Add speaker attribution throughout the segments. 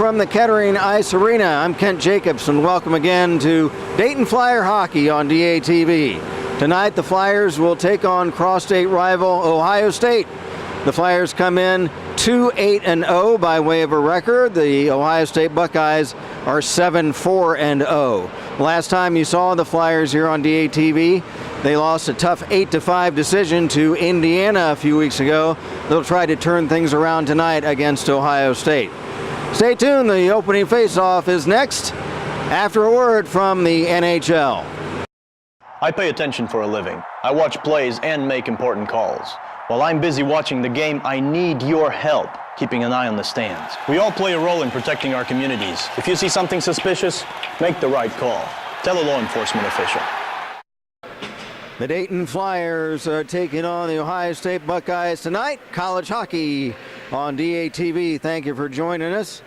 Speaker 1: from the Kettering Ice Arena. I'm Kent Jacobs, and welcome again to Dayton Flyer Hockey on DATV. Tonight, the Flyers will take on cross-state rival Ohio State. The Flyers come in 2-8-0 by way of a record. The Ohio State Buckeyes are 7-4-0. Last time you saw the Flyers here on DATV, they lost a tough 8-5 decision to Indiana a few weeks ago. They'll try to turn things around tonight against Ohio State. Stay tuned, the opening faceoff is next after a word from the NHL.
Speaker 2: I pay attention for a living. I watch plays and make important calls. While I'm busy watching the game, I need your help keeping an eye on the stands. We all play a role in protecting our communities. If you see something suspicious, make the right call. Tell a law enforcement official.
Speaker 1: The Dayton Flyers are taking on the Ohio State Buckeyes tonight. College hockey on DATV. Thank you for joining us.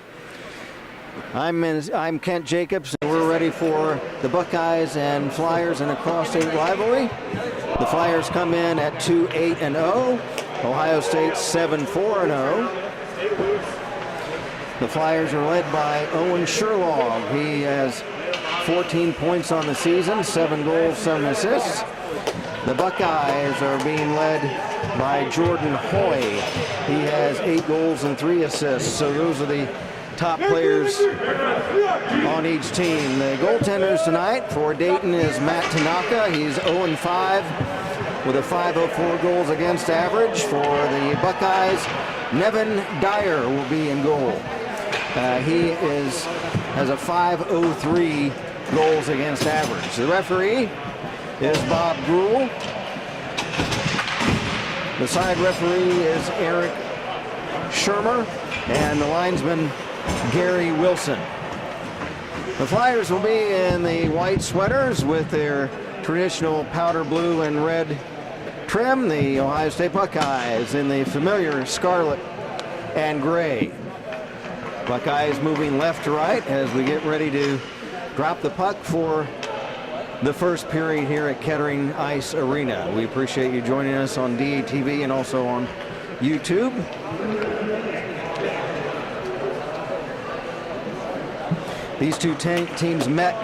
Speaker 1: I'm Kent Jacobs, and we're ready for the Buckeyes and Flyers in a cross-state rivalry. The Flyers come in at 2-8-0. Ohio State 7-4-0. The Flyers are led by Owen Sherlock. He has 14 points on the season, 7 goals, 7 assists. The Buckeyes are being led by Jordan Hoy. He has 8 goals and 3 assists. So those are the top players on each team. The goaltenders tonight for Dayton is Matt Tanaka. He's 0-5 with a .504 goals against average. For the Buckeyes, Nevin Dyer will be in goal. He has a .503 goals against average. The referee is Bob Gruhl. The side referee is Eric Shermer, and the linesman Gary Wilson. The Flyers will be in the white sweaters with their traditional powder blue and red trim. The Ohio State Buckeyes in the familiar scarlet and gray. Buckeyes moving left to right as we get ready to drop the puck for the first period here at Kettering Ice Arena. We appreciate you joining us on DATV and also on YouTube. These two teams met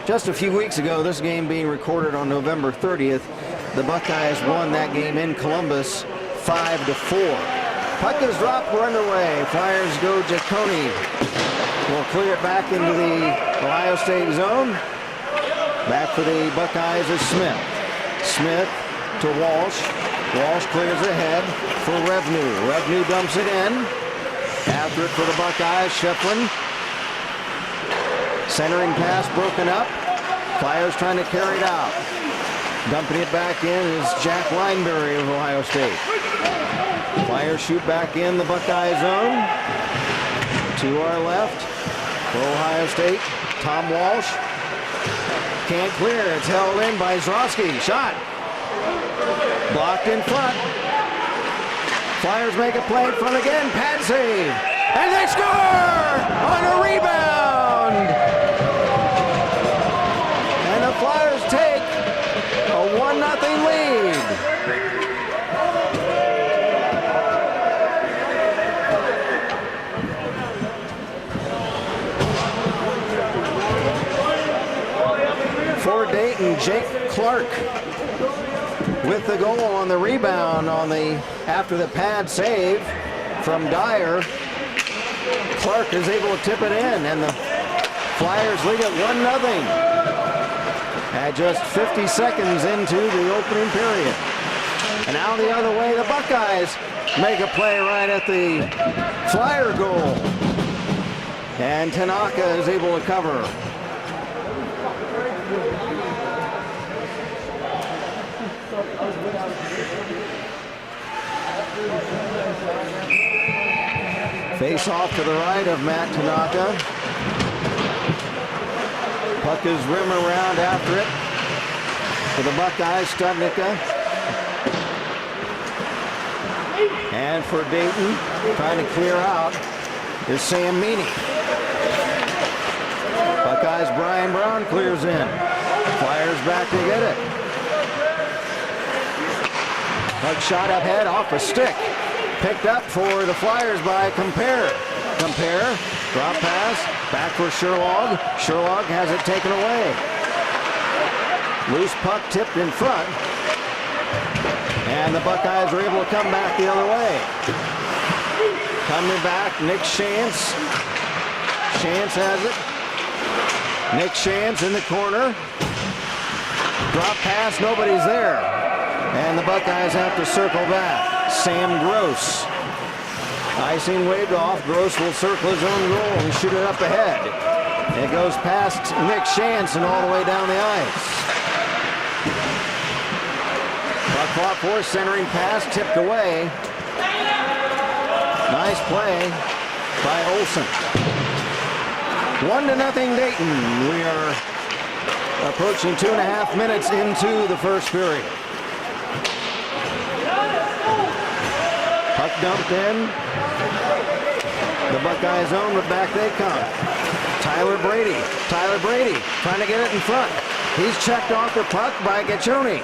Speaker 1: just a few weeks ago, this game being recorded on November 30th. The Buckeyes won that game in Columbus 5-4. Puck is dropped, we're underway. Flyers go Giacone. Will clear it back into the Ohio State zone. Back for the Buckeyes is Smith. Smith to Walsh. Walsh clears ahead for Revenu. Revenu dumps it in. After it for the Buckeyes, Shefflin. Centering pass broken up. Flyers trying to carry it out. Dumping it back in is Jack Lineberry of Ohio State. Flyers shoot back in the Buckeye zone. To our left for Ohio State, Tom Walsh. Can't clear. It's held in by Zroski. Shot. Blocked in front. Flyers make a play in front again. Pad save. And they score on a rebound. And the Flyers take a 1-0 lead. For Dayton, Jake Clark with the goal on the rebound after the pad save from Dyer. Clark is able to tip it in, and the Flyers lead it 1-0 at just 50 seconds into the opening period. And now the other way, the Buckeyes make a play right at the Flyer goal. And Tanaka is able to cover. Face off to the right of Matt Tanaka. Puck is rim around after it for the Buckeyes, Studnicka. And for Dayton, trying to clear out is Sam Meany. Buckeyes, Brian Brown clears in. Flyers back to get it. Puck shot ahead off a stick. Picked up for the Flyers by Compare. Compare Drop pass. Back for Sherlock. Sherlock has it taken away. Loose puck tipped in front. And the Buckeyes are able to come back the other way. Coming back, Nick Shantz. Shantz has it. Nick Shantz in the corner. Drop pass, nobody's there. And the Buckeyes have to circle back. Sam Gross. Icing waved off. Gross will circle his own goal and shoot it up ahead. It goes past Nick Shantz and all the way down the ice. Puck fought for, centering pass, tipped away. Nice play by Olsen. 1-0 Dayton. We are approaching 2.5 minutes into the first period. Puck dumped in. The Buckeyes own, but back they come. Tyler Brady. Tyler Brady trying to get it in front. He's checked off the puck by Gaccioni.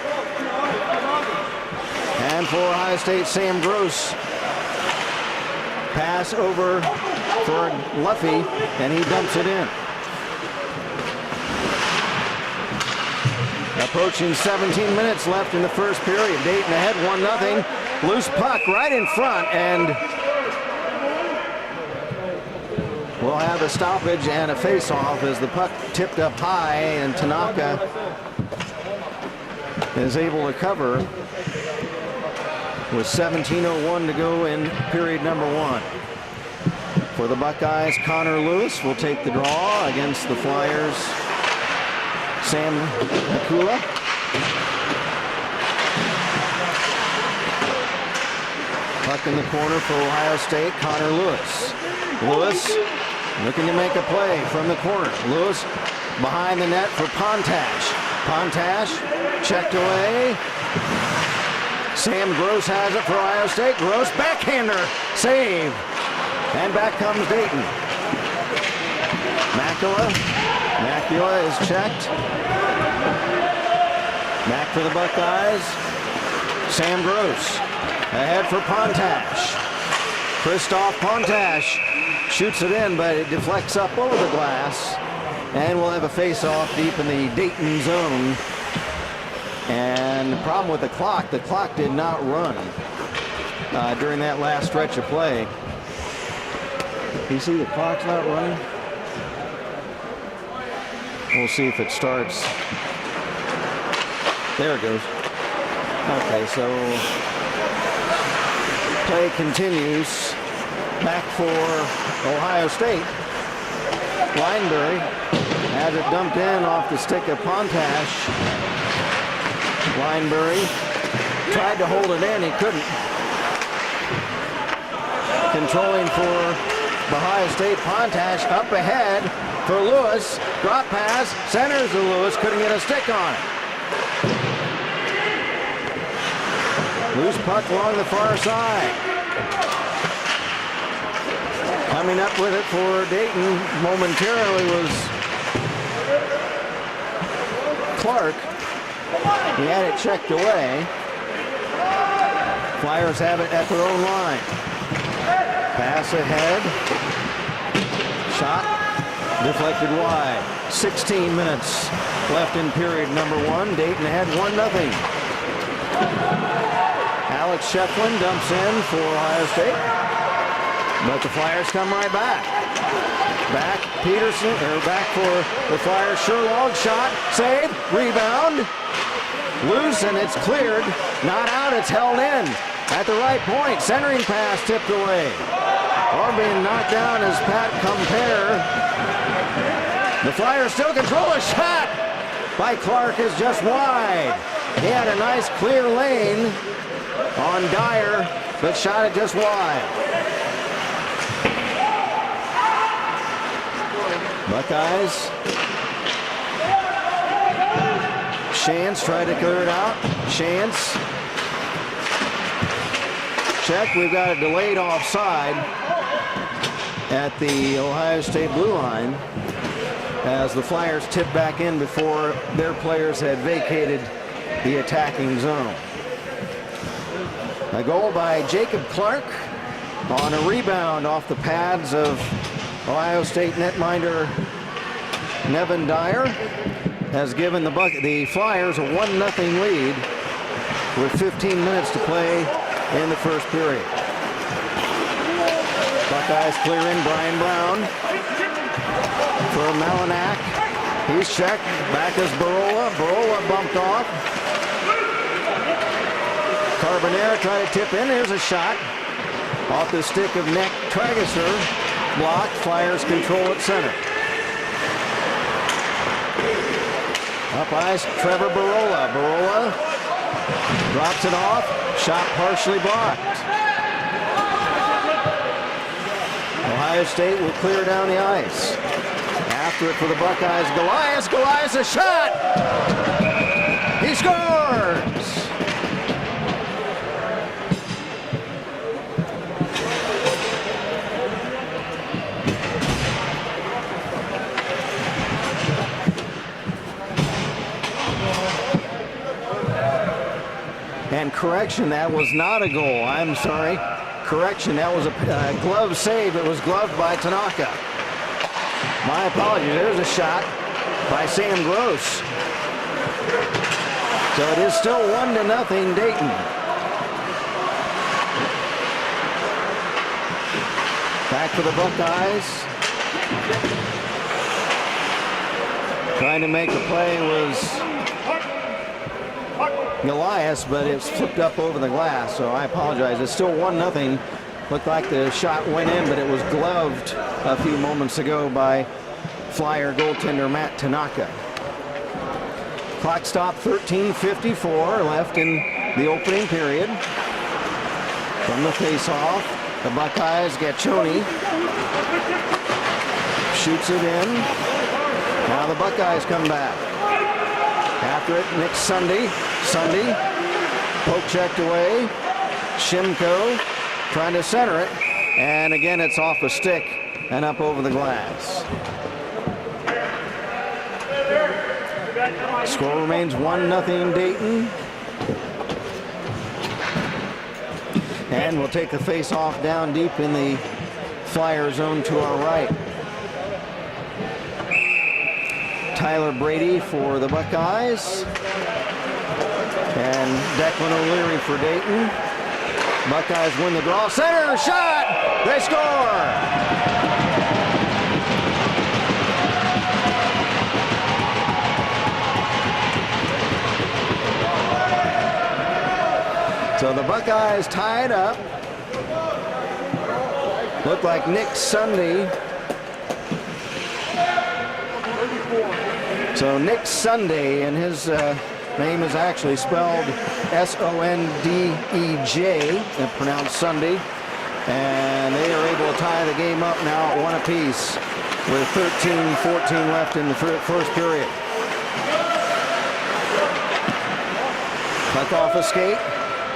Speaker 1: And for Ohio State, Sam Gross. Pass over for Luffy, and he dumps it in. Approaching 17 minutes left in the first period. Dayton ahead 1-0. Loose puck right in front, and we'll have a stoppage and a face-off as the puck tipped up high, and Tanaka is able to cover with 17:01 to go in period number 1. For the Buckeyes, Connor Lewis will take the draw against the Flyers. Sam Mikula. Puck in the corner for Ohio State, Connor Lewis. Lewis looking to make a play from the corner. Lewis behind the net for Pontash. Pontash checked away. Sam Gross has it for Ohio State. Gross backhander save. And back comes Dayton. Makula. Makula is checked. Back for the Buckeyes. Sam Gross ahead for Pontash. Christoph Pontash shoots it in, but it deflects up over the glass. And we'll have a face-off deep in the Dayton zone. And the problem with the clock did not run during that last stretch of play. You see the clock's not running? We'll see if it starts. There it goes. Okay, so play continues. Back for Ohio State. Lineberry has it dumped in off the stick of Pontash. Lineberry tried to hold it in, he couldn't. Controlling for Ohio State, Pontash up ahead for Lewis. Drop pass, centers to Lewis, couldn't get a stick on it. Loose puck along the far side. Coming up with it for Dayton momentarily was Clark. He had it checked away. Flyers have it at their own line. Pass ahead. Shot deflected wide. 16 minutes left in period number 1. Dayton ahead 1-0. Alex Shefflin dumps in for Ohio State. But the Flyers come right back. Back Peterson, or back for the Flyers. Sherlock shot, save, rebound. Loose, and it's cleared. Not out, it's held in. At the right point, centering pass tipped away. Or being knocked down as Pat Compare. The Flyers still control a shot by Clark is just wide. He had a nice clear lane on Dyer, but shot it just wide. Buckeyes. Shantz tried to clear it out. Shantz. Check. We've got a delayed offside at the Ohio State blue line as the Flyers tip back in before their players had vacated the attacking zone. A goal by Jacob Clark on a rebound off the pads of Ohio State netminder Nevin Dyer has given the Flyers a 1-0 lead with 15 minutes to play in the first period. Buckeyes clearing. Brian Brown for Malinak. He's checked. Back is Barola. Barola bumped off. Carbonera tried to tip in. Here's a shot off the stick of Nick Trageser. Blocked. Flyers control at center. Up ice, Trevor Barola. Barola drops it off. Shot partially blocked. Ohio State will clear down the ice. After it for the Buckeyes, Goliath. Goliath, a shot! He scores! And correction, that was not a goal. I'm sorry. Correction, that was a glove save. It was gloved by Tanaka. My apologies. There's a shot by Sam Gross. So it is still 1-0 Dayton. Back for the Buckeyes. Trying to make a play was Goliath, but it's flipped up over the glass, so I apologize. It's still 1-0. Looked like the shot went in, but it was gloved a few moments ago by Flyer goaltender Matt Tanaka. Clock stop, 13:54 left in the opening period. From the face-off, the Buckeyes, Gaccioni shoots it in. Now the Buckeyes come back. After it, Nick Sunday, poke checked away. Shimko trying to center it, and again it's off a stick and up over the glass. Score remains 1-0 Dayton. And we'll take the face-off down deep in the Flyer zone to our right. Tyler Brady for the Buckeyes. And Declan O'Leary for Dayton. Buckeyes win the draw. Center shot! They score! So the Buckeyes tied up. Looked like Nick Sunday. So Nick Sunday, and his name is actually spelled S-O-N-D-E-J, pronounced Sunday. And they are able to tie the game up now at 1 apiece with 13-14 left in the first period. Puck off a skate,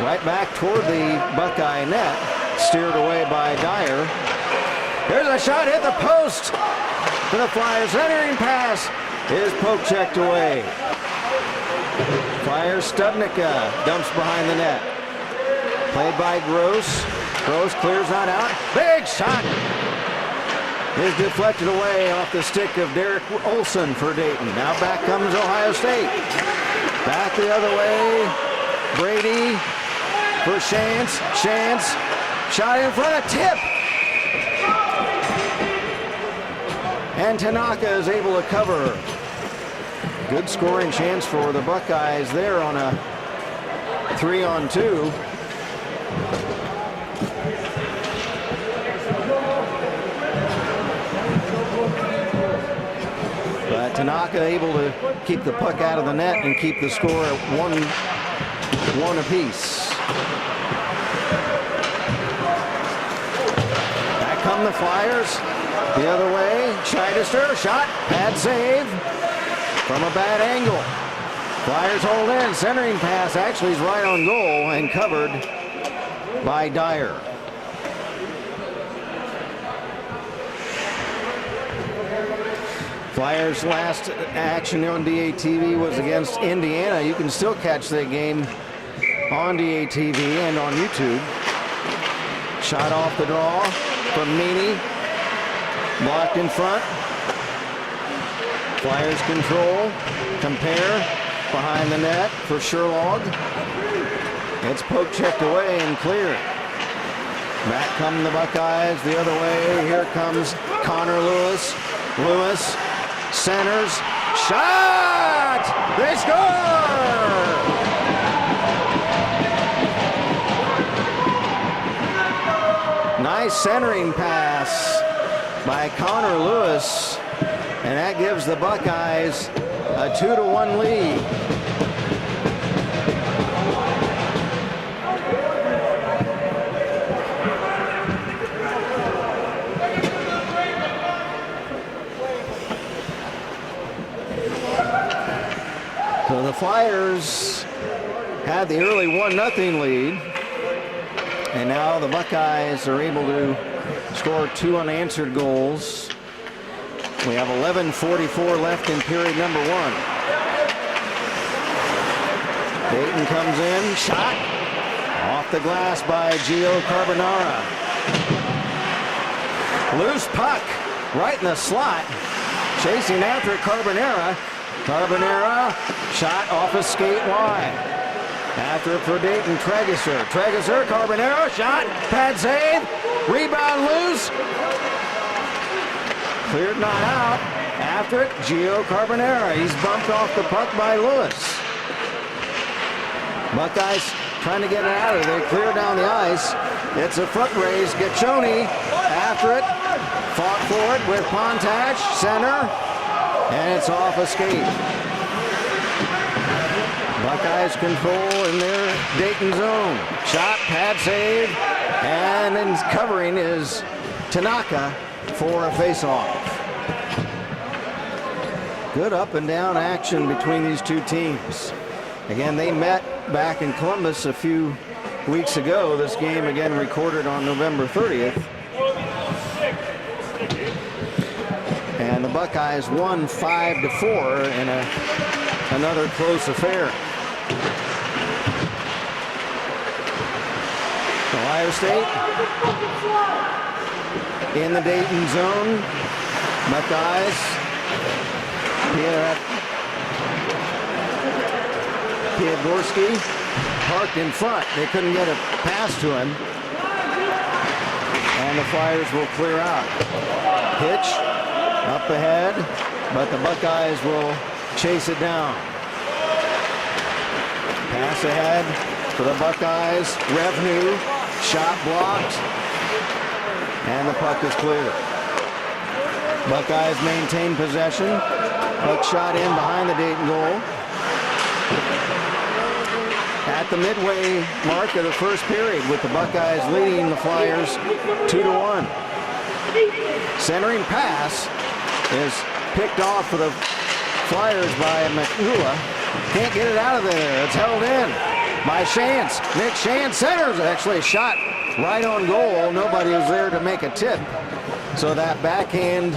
Speaker 1: right back toward the Buckeye net, steered away by Dyer. Here's a shot, hit the post for the Flyers. Entering pass is poke checked away. Flyers, Studnicka dumps behind the net. Played by Gross. Gross clears that out. Big shot is deflected away off the stick of Derek Olson for Dayton. Now back comes Ohio State. Back the other way. Brady for Chance. Chance. Shot in front of tip. And Tanaka is able to cover. Good scoring chance for the Buckeyes there on a 3-on-2. But Tanaka able to keep the puck out of the net and keep the score at 1 apiece. Back come the Flyers. The other way, Scheidester, shot, bad save from a bad angle. Flyers hold in, centering pass actually is right on goal and covered by Dyer. Flyers' last action on DATV was against Indiana. You can still catch that game on DATV and on YouTube. Shot off the draw from Meany. Blocked in front. Flyers control. Compare. Behind the net for Sherlog. It's poke checked away and cleared. Back come the Buckeyes the other way. Here comes Connor Lewis. Lewis centers. Shot! They score! Nice centering pass by Connor Lewis. And that gives the Buckeyes a 2-1 lead. So the Flyers had the early 1-0 lead, and now the Buckeyes are able to score 2 unanswered goals. We have 11:44 left in period number 1. Dayton comes in, shot off the glass by Gio Carbonara. Loose puck right in the slot, chasing after Carbonara. Carbonara, shot off a skate wide. After it for Dayton, Tregeser. Tregeser, Carbonara, shot, pad save, rebound loose. Cleared not out. After it, Gio Carbonara. He's bumped off the puck by Lewis. Buckeyes trying to get it out of there. Clear down the ice. It's a foot race. Gaccioni after it. Fought for it with Pontach. Center. And it's off a skate. Buckeyes control in their Dayton zone. Shot, pad save. And then covering is Tanaka for a face-off. Good up and down action between these two teams. Again, they met back in Columbus a few weeks ago. This game again recorded on November 30th. And the Buckeyes won 5-4 in another close affair. Ohio State in the Dayton zone. Buckeyes. Piagorski parked in front. They couldn't get a pass to him. And the Flyers will clear out. Pitch up ahead, but the Buckeyes will chase it down. Pass ahead for the Buckeyes. Revenue, shot blocked, and the puck is cleared. Buckeyes maintain possession. Puck shot in behind the Dayton goal. At the midway mark of the first period, with the Buckeyes leading the Flyers 2-1. Centering pass is picked off for the Flyers by McNula. Can't get it out of there. It's held in by Shantz. Nick Shantz centers. Actually a shot right on goal. Nobody was there to make a tip. So that backhand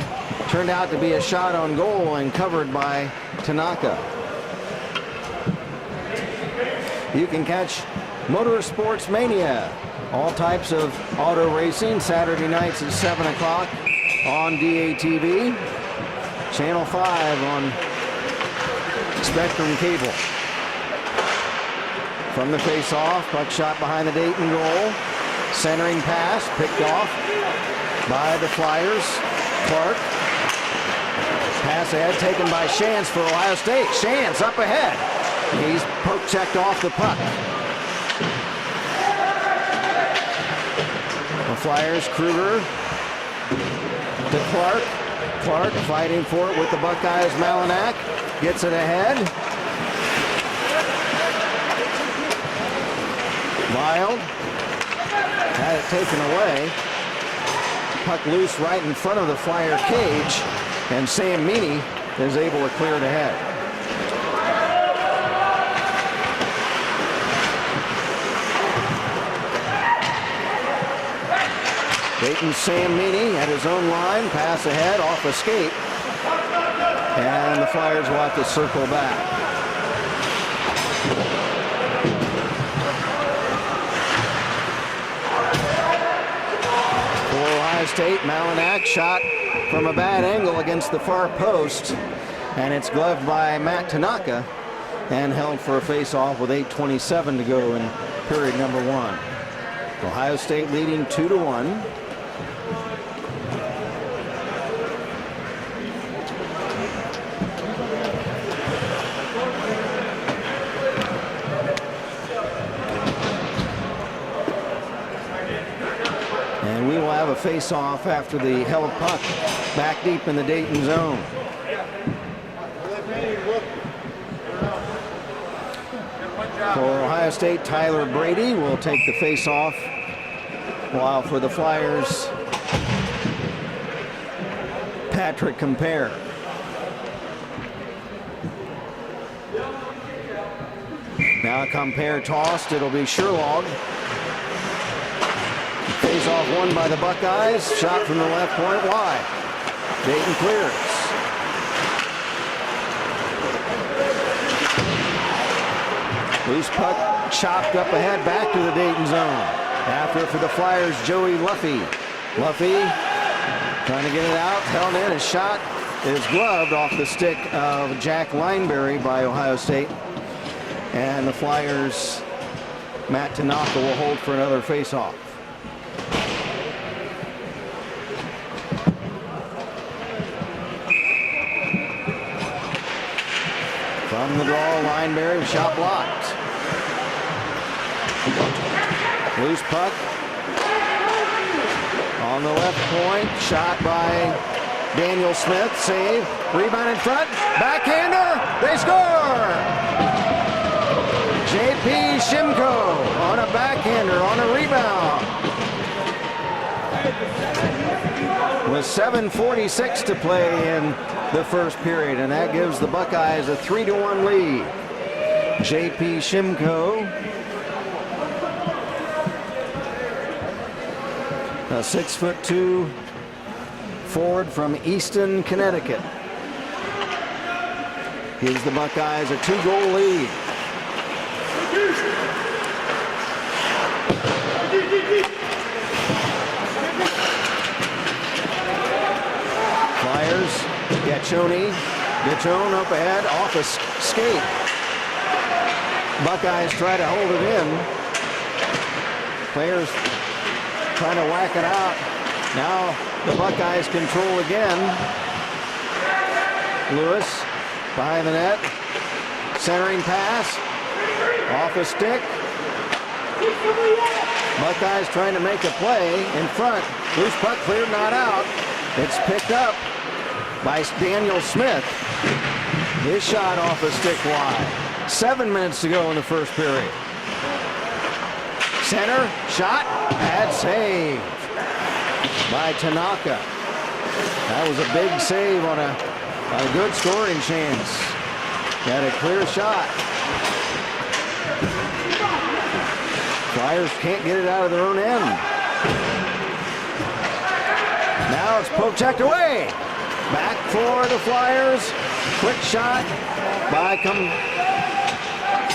Speaker 1: turned out to be a shot on goal and covered by Tanaka. You can catch Motorsports Mania, all types of auto racing, Saturday nights at 7 o'clock on DATV, Channel 5 on Spectrum Cable. From the face-off, puck shot behind the Dayton goal. Centering pass, picked off by the Flyers. Clark. Pass ahead, taken by Shantz for Ohio State. Shantz up ahead. He's poke checked off the puck. The Flyers, Kruger to Clark. Clark fighting for it with the Buckeyes. Malinak gets it ahead. Wild had it taken away. Puck loose right in front of the Flyer cage, and Sam Meany is able to clear it ahead. Dayton's Sam Meany at his own line, pass ahead off a skate, and the Flyers will have to circle back. For Ohio State. Malinak shot from a bad angle against the far post, and it's gloved by Matt Tanaka and held for a face-off with 8:27 to go in period number 1. Ohio State leading 2-1. And we will have a face-off after the held puck back deep in the Dayton zone. For Ohio State, Tyler Brady will take the face-off, while for the Flyers, Patrick Compare. Now Compare tossed, it'll be Sherlock. Face-off won by the Buckeyes, shot from the left point wide. Dayton clears. Loose puck chopped up ahead back to the Dayton zone. After for the Flyers, Joey Luffy. Luffy trying to get it out, held in, his shot is gloved off the stick of Jack Lineberry by Ohio State. And the Flyers, Matt Tanaka will hold for another face-off. From the draw, Lineberry, shot blocked. Loose puck on the left point, shot by Daniel Smith, save, rebound in front, backhander, they score! J.P. Shimko on a backhander, on a rebound. With 7:46 to play in the first period, and that gives the Buckeyes a 3-1 lead. J.P. Shimko, a 6'2" forward from Easton, Connecticut, gives the Buckeyes a 2-goal lead. Flyers, Gachone up ahead, off a skate. Buckeyes try to hold it in. Players trying to whack it out. Now the Buckeyes control again. Lewis behind the net. Centering pass. Off a stick. Buckeyes trying to make a play in front. Loose puck cleared, not out. It's picked up by Daniel Smith. His shot off a stick wide. 7 minutes to go in the first period. Center, shot, bad save by Tanaka. That was a big save on a good scoring chance. Got a clear shot. Flyers can't get it out of their own end. Now it's poke checked away. Back for the Flyers. Quick shot by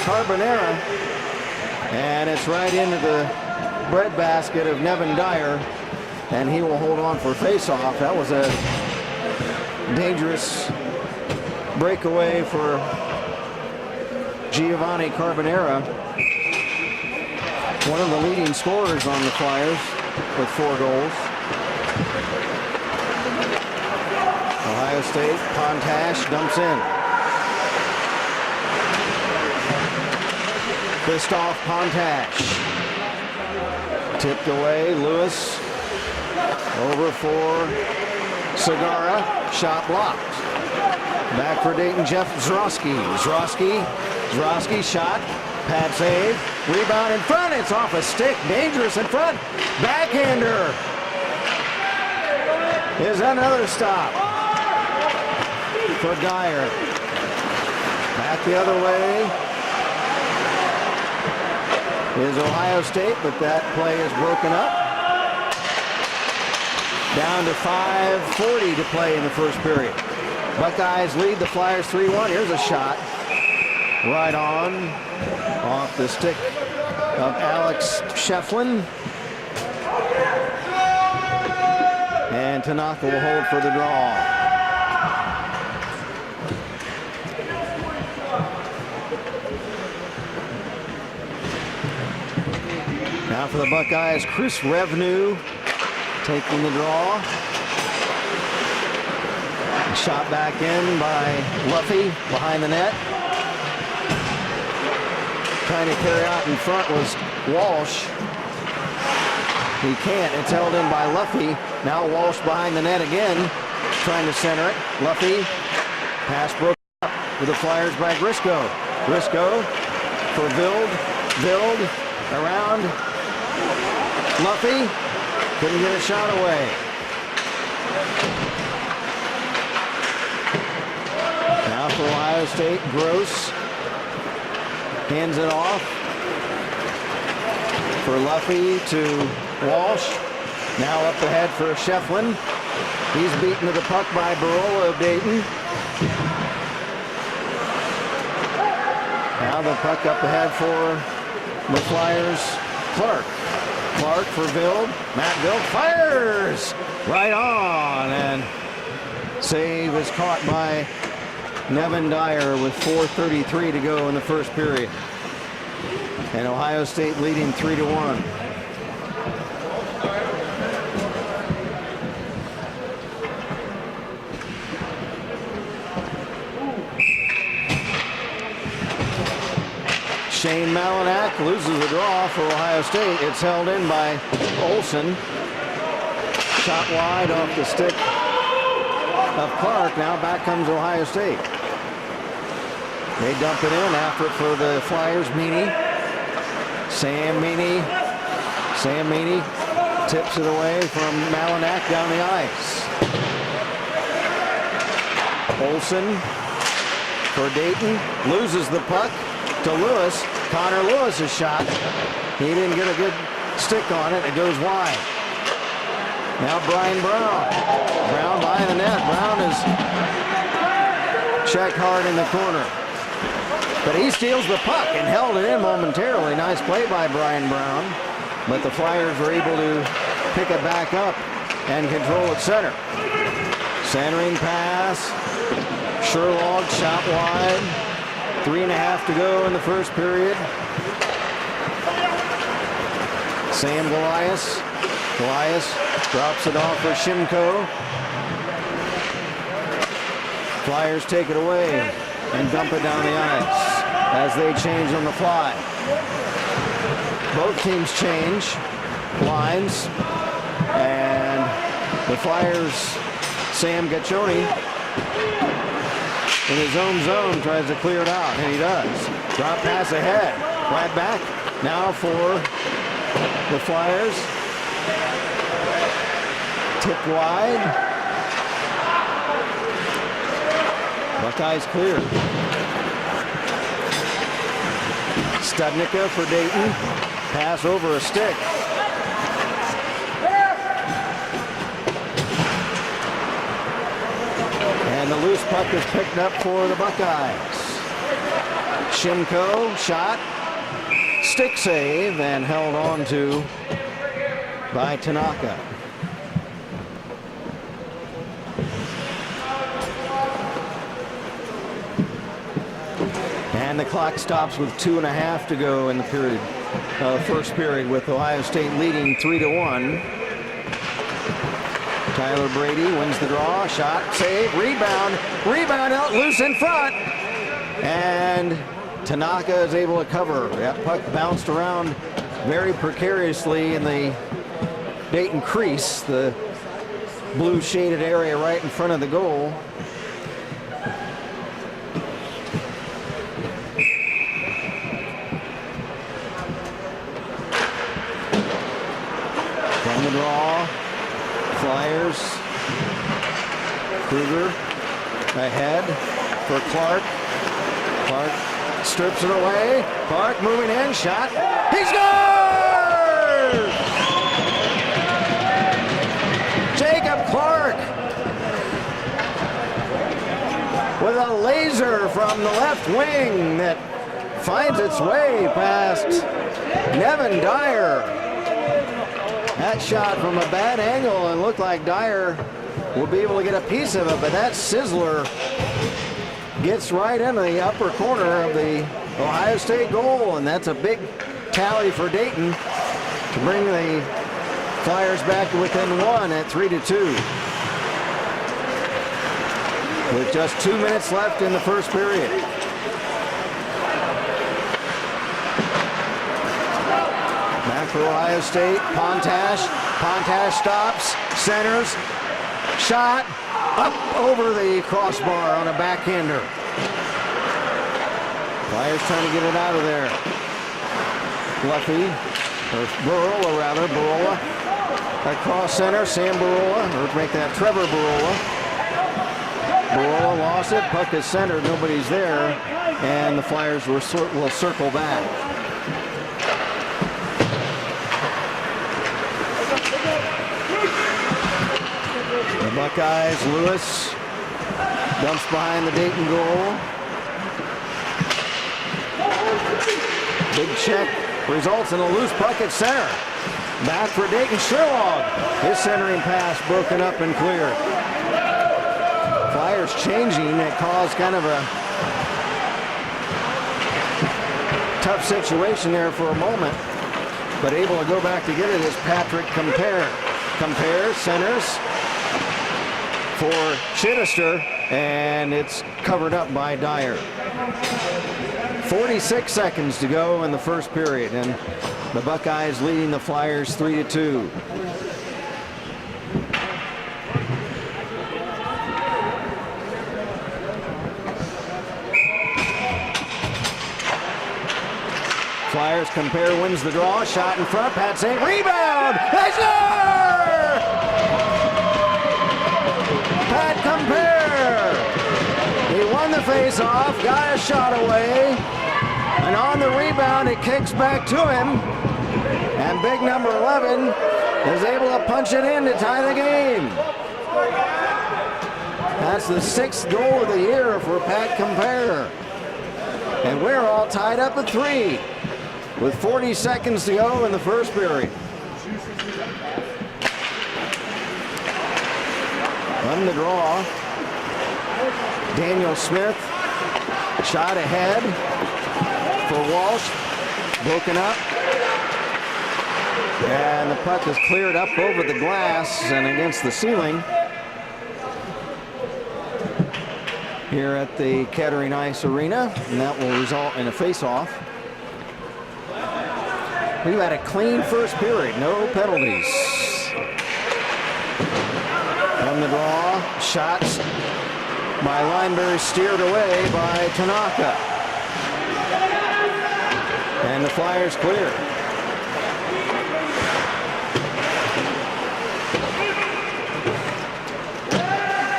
Speaker 1: Carbonera. And it's right into the breadbasket of Nevin Dyer. And he will hold on for face-off. That was a dangerous breakaway for Giovanni Carbonera. One of the leading scorers on the Flyers with 4 goals. Ohio State, Pontash dumps in. Christoph Pontash. Tipped away, Lewis. Over for Segara. Shot blocked. Back for Dayton, Jeff Zroski. Zroski shot. Pad save. Rebound in front. It's off a stick. Dangerous in front. Backhander. Is another stop for Dyer. Back the other way is Ohio State, but that play is broken up. Down to 5:40 to play in the first period. Buckeyes lead the Flyers 3-1. Here's a shot. Right on. Off the stick of Alex Shefflin. And Tanaka will hold for the draw. Now for the Buckeyes, Chris Revenue taking the draw. Shot back in by Luffy behind the net. Trying to carry out in front was Walsh. He can't. It's held in by Luffy. Now Walsh behind the net again, trying to center it. Luffy, pass broke up with the Flyers by Grisco. Grisco for Vild. Vild around Luffy. Couldn't get a shot away. Now for Ohio State, Gross hands it off for Luffy to Walsh. Now up ahead for Shefflin. He's beaten to the puck by Barola of Dayton. Now the puck up ahead for the Flyers. Clark. Clark for Vild. Matt Vild fires right on, and save is caught by Nevin Dyer with 4:33 to go in the first period. And Ohio State leading 3-1. Shane Malinak loses the draw for Ohio State. It's held in by Olsen. Shot wide off the stick of Clark. Now back comes Ohio State. They dump it in after for the Flyers. Meany. Sam Meany tips it away from Malinak down the ice. Olsen for Dayton. Loses the puck to Lewis. Connor Lewis's shot. He didn't get a good stick on it. It goes wide. Now Brian Brown. Brown by the net. Brown is checked hard in the corner. But he steals the puck and held it in momentarily. Nice play by Brian Brown. But the Flyers were able to pick it back up and control it center. Centering pass. Sherlock shot wide. 3.5 to go in the first period. Sam Golias. Golias drops it off for Shimko. Flyers take it away and dump it down the ice as they change on the fly. Both teams change lines, and the Flyers, Sam Gaccioni, in his own zone tries to clear it out, and he does. Drop pass ahead, right back. Now for the Flyers. Tip wide. Buckeyes clear. Studnicka for Dayton. Pass over a stick. And the loose puck is picked up for the Buckeyes. Shimko, shot. Stick save and held on to by Tanaka. And the clock stops with 2.5 to go in the period, first period, with Ohio State leading 3-1. Tyler Brady wins the draw, shot, save, rebound out loose in front, and Tanaka is able to cover. That puck bounced around very precariously in the Dayton crease, the blue shaded area right in front of the goal. From the draw, Flyers. Kruger ahead for Clark. Clark strips it away. Clark moving in, shot. He scores! Jacob Clark with a laser from the left wing that finds its way past Nevin Dyer. That shot from a bad angle and looked like Dyer will be able to get a piece of it, but that sizzler gets right in the upper corner of the Ohio State goal, and that's a big tally for Dayton to bring the Flyers back to within one at 3-2. With just 2 minutes left in the first period. Back for Ohio State, Pontash. Pontash stops, centers, shot, up over the crossbar on a backhander. Flyers trying to get it out of there. Luffy, or Barola rather, Barola. Across center, Sam Barola, or make that Trevor Barola. Barola lost it, puck is centered, nobody's there, and the Flyers will circle back. The Buckeyes, Lewis dumps behind the Dayton goal. Big check results in a loose puck at center. Back for Dayton, Sherlock. His centering pass broken up and cleared. Flyers changing, it caused kind of a tough situation there for a moment, but able to go back to get it is Patrick Compare. Compare centers for Chittister, and it's covered up by Dyer. 46 seconds to go in the first period, and the Buckeyes leading the Flyers 3-2. Flyers Compare wins the draw, shot in front, Pat St. Rebound! They score! Pat Compare! He won the face-off, got a shot away, and on the rebound it kicks back to him, and big number 11 is able to punch it in to tie the game. That's the 6th goal of the year for Pat Compare. And we're all tied up at 3 with 40 seconds to go in the first period. On the draw, Daniel Smith, shot ahead for Walsh, broken up. And the puck is cleared up over the glass and against the ceiling here at the Kettering Ice Arena, and that will result in a face-off. We've had a clean first period, no penalties. From the draw, shots by Lineberry steered away by Tanaka. And the Flyers clear.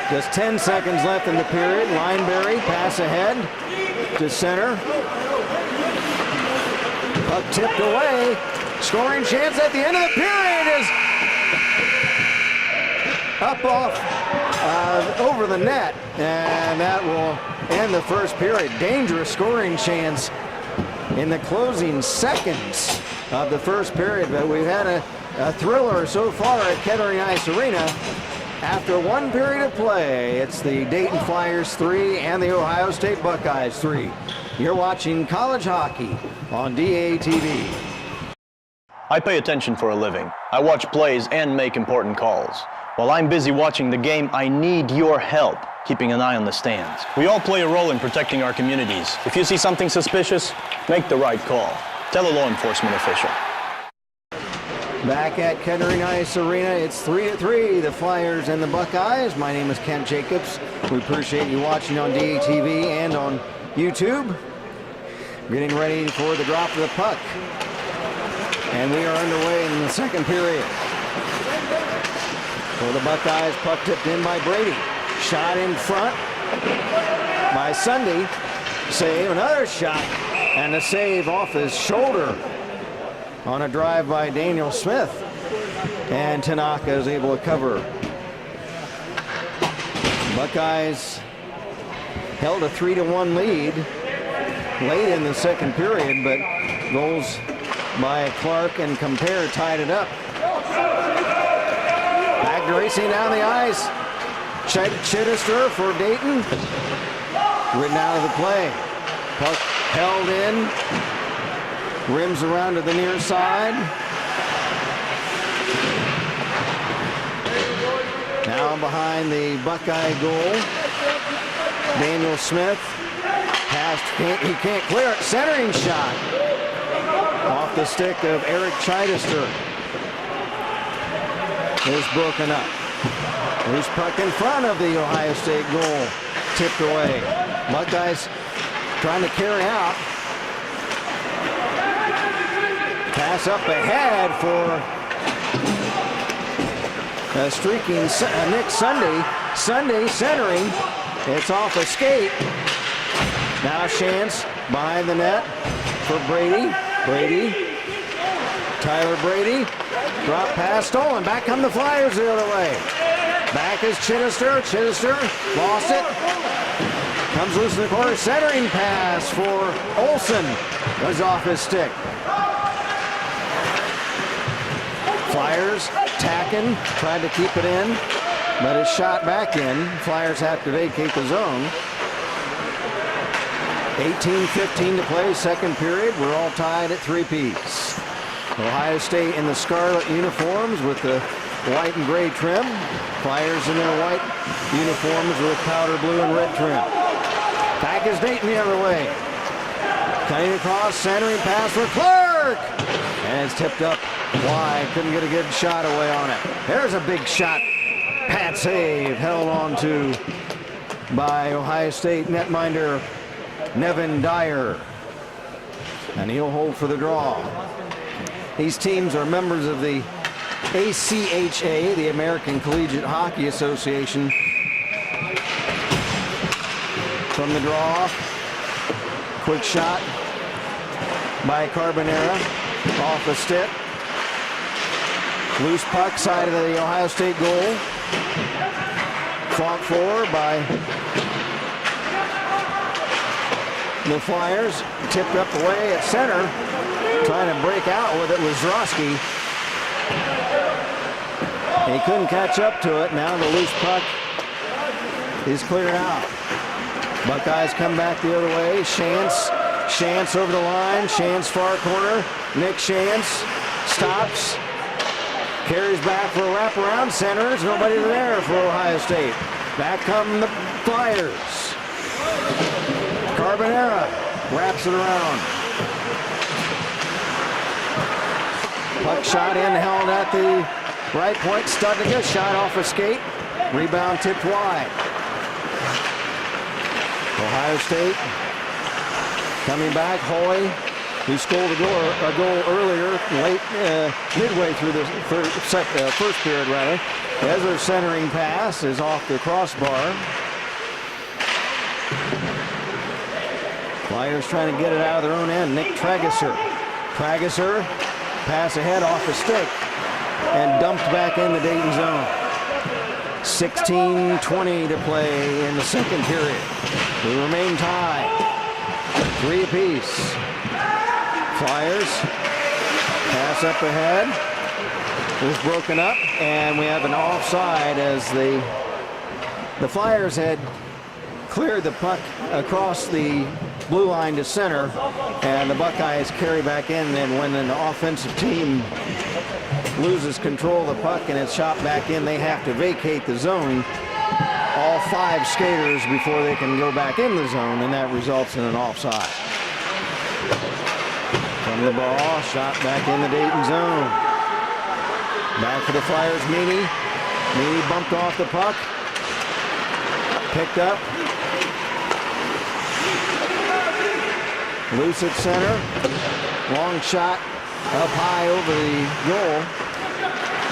Speaker 1: Just 10 seconds left in the period. Lineberry, pass ahead to center. Puck tipped away. Scoring chance at the end of the period is up off over the net. And that will end the first period. Dangerous scoring chance in the closing seconds of the first period. But we've had a thriller so far at Kettering Ice Arena. After one period of play, it's the Dayton Flyers 3 and the Ohio State Buckeyes 3. You're watching college hockey on DATV.
Speaker 2: I pay attention for a living. I watch plays and make important calls. While I'm busy watching the game, I need your help keeping an eye on the stands. We all play a role in protecting our communities. If you see something suspicious, make the right call. Tell a law enforcement official.
Speaker 1: Back at Kettering Ice Arena, it's 3-3, the Flyers and the Buckeyes. My name is Kent Jacobs. We appreciate you watching on DATV and on YouTube. Getting ready for the drop of the puck. And we are underway in the second period. For the Buckeyes, puck tipped in by Brady. Shot in front by Sunday. Save, another shot, and a save off his shoulder on a drive by Daniel Smith. And Tanaka is able to cover. Buckeyes held a 3-1 lead late in the second period, but goals by Clark and Compare tied it up. Back to racing down the ice. Chittister for Dayton. Ridden out of the play. Puck held in. Rims around to the near side. Now behind the Buckeye goal. Daniel Smith. Passed. He can't clear it. Centering shot. Off the stick of Eric Chittister. Is broken up. Loose puck in front of the Ohio State goal. Tipped away. Buckeyes trying to carry out. Pass up ahead for a streaking Nick Sunday. Sunday centering. It's off a skate. Now Chance behind the net for Brady. Tyler Brady. Drop pass stolen. Back come the Flyers the other way. Back is Chittister. Chittister lost it. Comes loose in the corner. Centering pass for Olsen. Was off his stick. Flyers tacking. Tried to keep it in. But it's shot back in. Flyers have to vacate the zone. 18:15 to play, second period. We're all tied at 3-piece. Ohio State in the scarlet uniforms with the white and gray trim. Flyers in their white uniforms with powder blue and red trim. Back is Dayton the other way. Cutting across, centering pass for Clark. And it's tipped up wide. Couldn't get a good shot away on it. There's a big shot. Pat save held on to by Ohio State netminder Nevin Dyer. And he'll hold for the draw. These teams are members of the ACHA, the American Collegiate Hockey Association. From the draw, quick shot by Carbonera off the stick. Loose puck, side of the Ohio State goal. Fought for by the Flyers. Tipped up away at center. Trying to break out with it was Zroski. He couldn't catch up to it. Now the loose puck is cleared out. Buckeyes come back the other way. Chance over the line. Chance far corner. Nick Chance stops. Carries back for a wraparound. Centers. Nobody there for Ohio State. Back come the Flyers. Carbonera wraps it around. Puck shot in, held at the right point. Studnicka shot off a skate. Rebound tipped wide. Ohio State coming back. Hoy, who scored a goal earlier, midway through the first period, rather. As their centering pass is off the crossbar. Flyers trying to get it out of their own end. Nick Trageser. Pass ahead off the stick and dumped back in the Dayton zone. 16:20 to play in the second period. We remain tied. 3 apiece. Flyers pass up ahead. It was broken up, and we have an offside as the Flyers had cleared the puck across the blue line to center, and the Buckeyes carry back in. And when an offensive team loses control of the puck and it's shot back in, they have to vacate the zone, all 5 skaters, before they can go back in the zone, and that results in an offside. From the ball, shot back in the Dayton zone. Back for the Flyers, Meany. Meany bumped off the puck. Picked up. Loose at center. Long shot up high over the goal.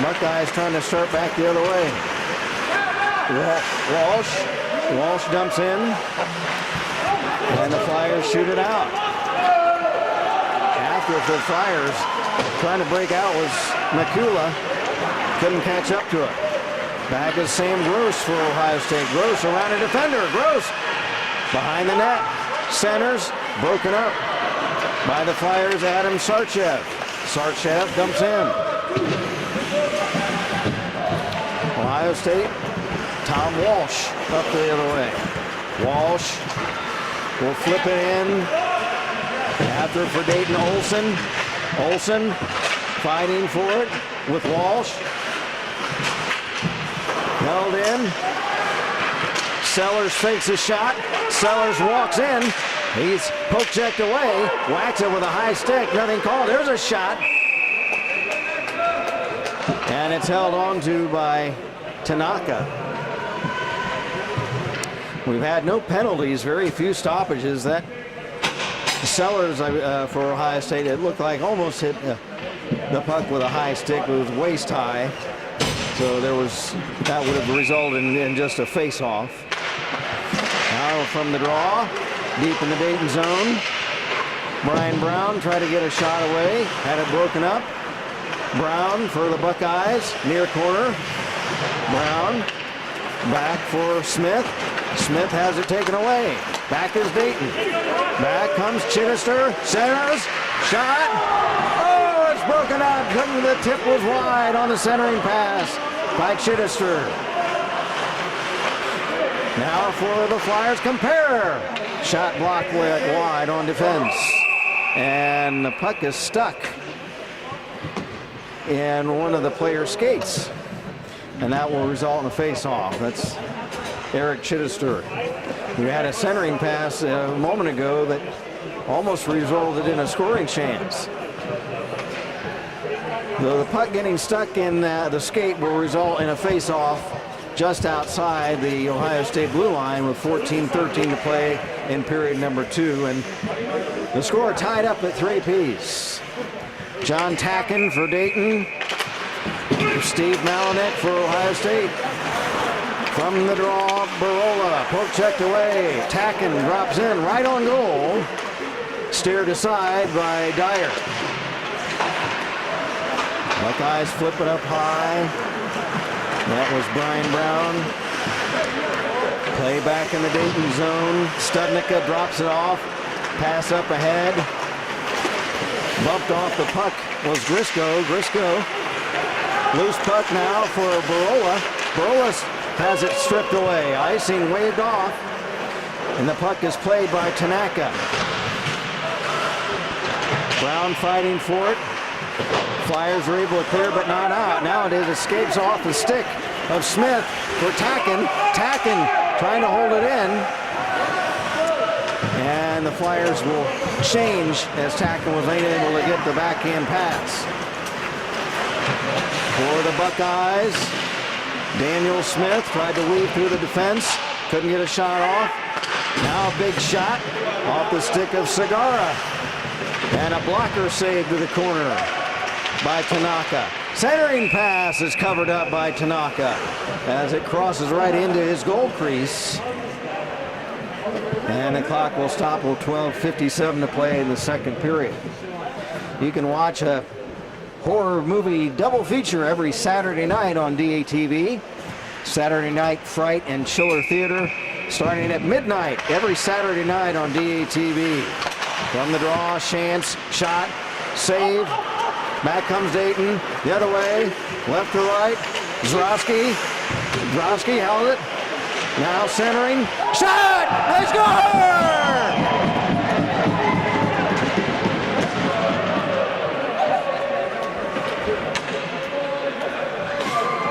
Speaker 1: Buckeyes trying to start back the other way. Walsh dumps in. And the Flyers shoot it out. After the Flyers trying to break out was Makula. Couldn't catch up to it. Back is Sam Gross for Ohio State. Gross around a defender. Gross behind the net. Centers. Broken up by the Flyers' Adam Sarchev. Sarchev dumps in. Ohio State, Tom Walsh up the other way. Walsh will flip it in. After for Dayton, Olsen. Olsen fighting for it with Walsh. Held in. Sellers fakes a shot. Sellers walks in. He's poke checked away. Whacks it with a high stick. Nothing called. There's a shot. And it's held on to by Tanaka. We've had no penalties, very few stoppages. That Sellers for Ohio State, it looked like almost hit the puck with a high stick. It was waist high. So that would have resulted in just a face-off. Now from the draw, deep in the Dayton zone. Brian Brown tried to get a shot away, had it broken up. Brown for the Buckeyes, near corner. Brown back for Smith. Smith has it taken away. Back is Dayton. Back comes Chittister. Centers. Shot. Oh, it's broken up. The tip was wide on the centering pass by Chittister. Now for the Flyers, Compare. Shot blocked wide on defense. And the puck is stuck in one of the players' skates. And that will result in a face-off. That's Eric Chittister. We had a centering pass a moment ago that almost resulted in a scoring chance. Though the puck getting stuck in the skate will result in a face-off just outside the Ohio State blue line with 14:13 to play in period number 2. And the score tied up at 3 apiece. John Tacken for Dayton. Steve Malinek for Ohio State. From the draw, Barola, poke checked away. Tacken drops in, right on goal. Steered aside by Dyer. Buckeyes flip it up high. That was Brian Brown. Play back in the Dayton zone. Studnicka drops it off. Pass up ahead. Bumped off the puck was Grisco. Grisco. Loose puck now for Barola. Barola has it stripped away. Icing waved off. And the puck is played by Tanaka. Brown fighting for it. Flyers are able to clear but not out. Now it escapes off the stick of Smith for Tacken. Tacken trying to hold it in. And the Flyers will change as Tacken was unable to get the backhand pass. For the Buckeyes, Daniel Smith tried to weave through the defense. Couldn't get a shot off. Now a big shot off the stick of Segara. And a blocker save to the corner by Tanaka. Centering pass is covered up by Tanaka as it crosses right into his goal crease. And the clock will stop with 12:57 to play in the second period. You can watch a horror movie double feature every Saturday night on DATV. Saturday Night Fright and Chiller Theater starting at midnight every Saturday night on DATV. From the draw, chance, shot, save. Back comes Dayton, the other way, left to right. Zrowski. Zrowski held it. Now centering. Shot! They score!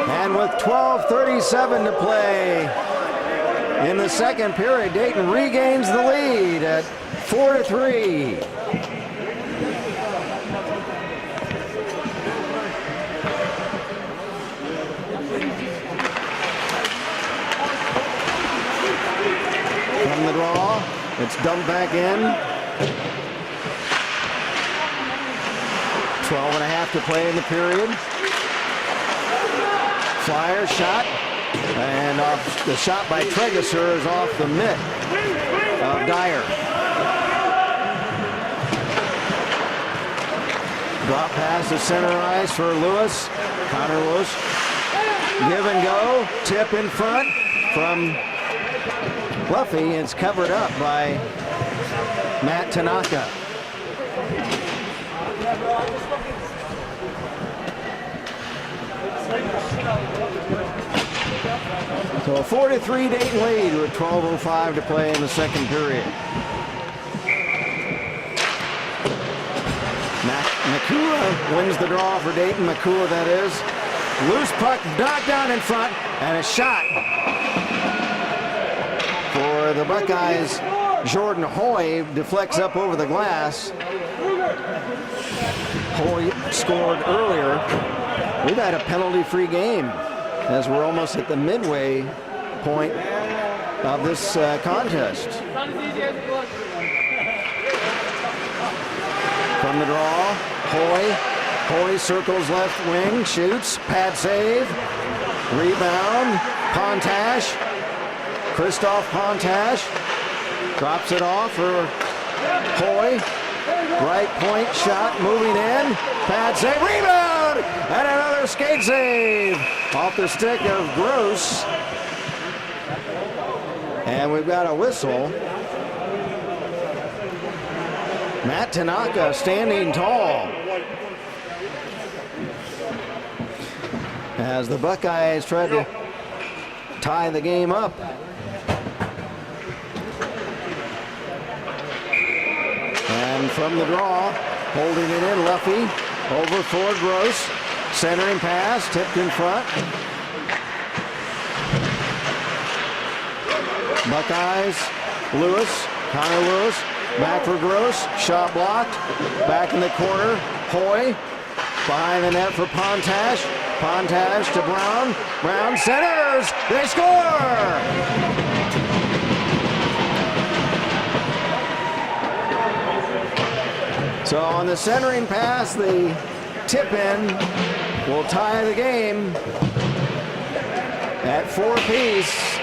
Speaker 1: And with 12:37 to play in the second period, Dayton regains the lead at 4-3. From the draw, it's dumped back in. 12.5 to play in the period. Flyers shot, and the shot by Tregeser is off the mitt of Dyer. Drop pass to center ice for Lewis. Connor Lewis. Give and go. Tip in front from Fluffy. It's covered up by Matt Tanaka. So a 4-3 Dayton lead with 12:05 to play in the second period. Makua wins the draw for Dayton. Makua, that is. Loose puck knocked down in front, and a shot for the Buckeyes. Jordan Hoy deflects up over the glass. Hoy scored earlier. We've had a penalty-free game as we're almost at the midway point of this contest. From the draw, Hoy circles left wing, shoots, pad save, rebound, Pontash, Christoph Pontash, drops it off for Hoy, right point shot, moving in, pad save, rebound, and another skate save off the stick of Gross. And we've got a whistle. Matt Tanaka standing tall as the Buckeyes tried to tie the game up. And from the draw, holding it in, Luffy over for Gross, centering pass, tipped in front. Buckeyes, Lewis, Connor Lewis, back for Gross, shot blocked, back in the corner, Hoy, behind the net for Pontash, Pontash to Brown, Brown centers, they score! So on the centering pass, the tip in will tie the game at 4-apiece.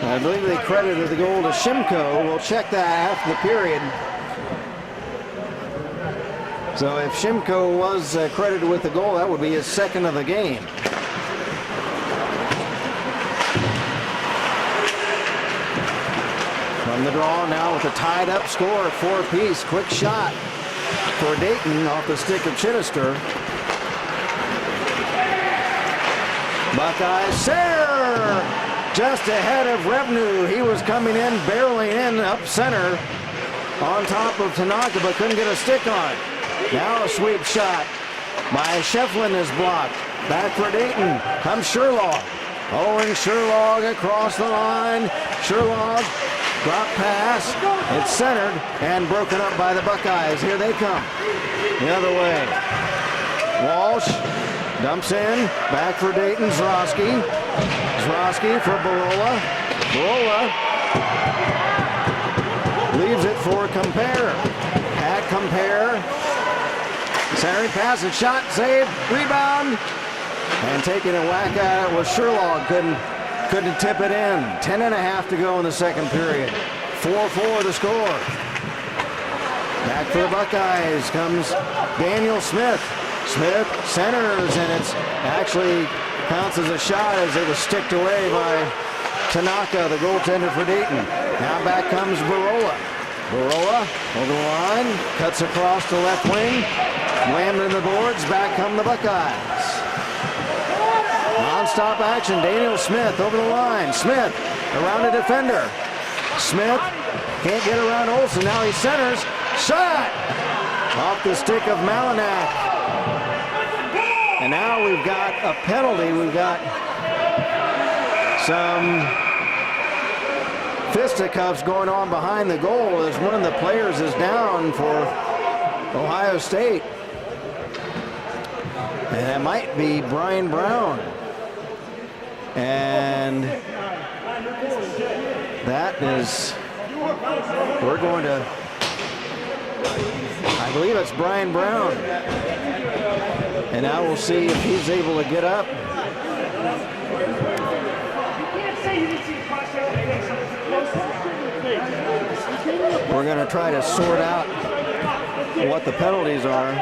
Speaker 1: I believe they credited the goal to Shimko. We'll check that after the period. So if Shimko was credited with the goal, that would be his second of the game. From the draw now with a tied up score at 4-apiece. Quick shot for Dayton off the stick of Chittister. Buckeyes center, just ahead of Revenue. He was coming in, barreling in up center on top of Tanaka, but couldn't get a stick on it. Now a sweep shot by Shefflin is blocked. Back for Dayton comes Sherlock. Owen Sherlock across the line. Sherlock drop pass. It's centered and broken up by the Buckeyes. Here they come. The other way. Walsh dumps in, back for Dayton, Zroski. Zroski for Barola. Barola leaves it for Compare. At Compare. Centering pass, and shot, save, rebound. And taking a whack at it was Sherlock. Couldn't tip it in. 10.5 to go in the second period. 4-4 the score. Back for the Buckeyes comes Daniel Smith. Smith centers, and it's actually counts as a shot as it was sticked away by Tanaka, the goaltender for Dayton. Now back comes Barola. Barola over the line, cuts across the left wing, whammed in the boards, back come the Buckeyes. Non-stop action, Daniel Smith over the line. Smith around a defender. Smith can't get around Olsen, now he centers, shot! Off the stick of Malinak. And now we've got a penalty. We've got some fisticuffs going on behind the goal as one of the players is down for Ohio State. And that might be Brian Brown. And that is, we're going to, I believe it's Brian Brown. And now we'll see if he's able to get up. We're going to try to sort out what the penalties are.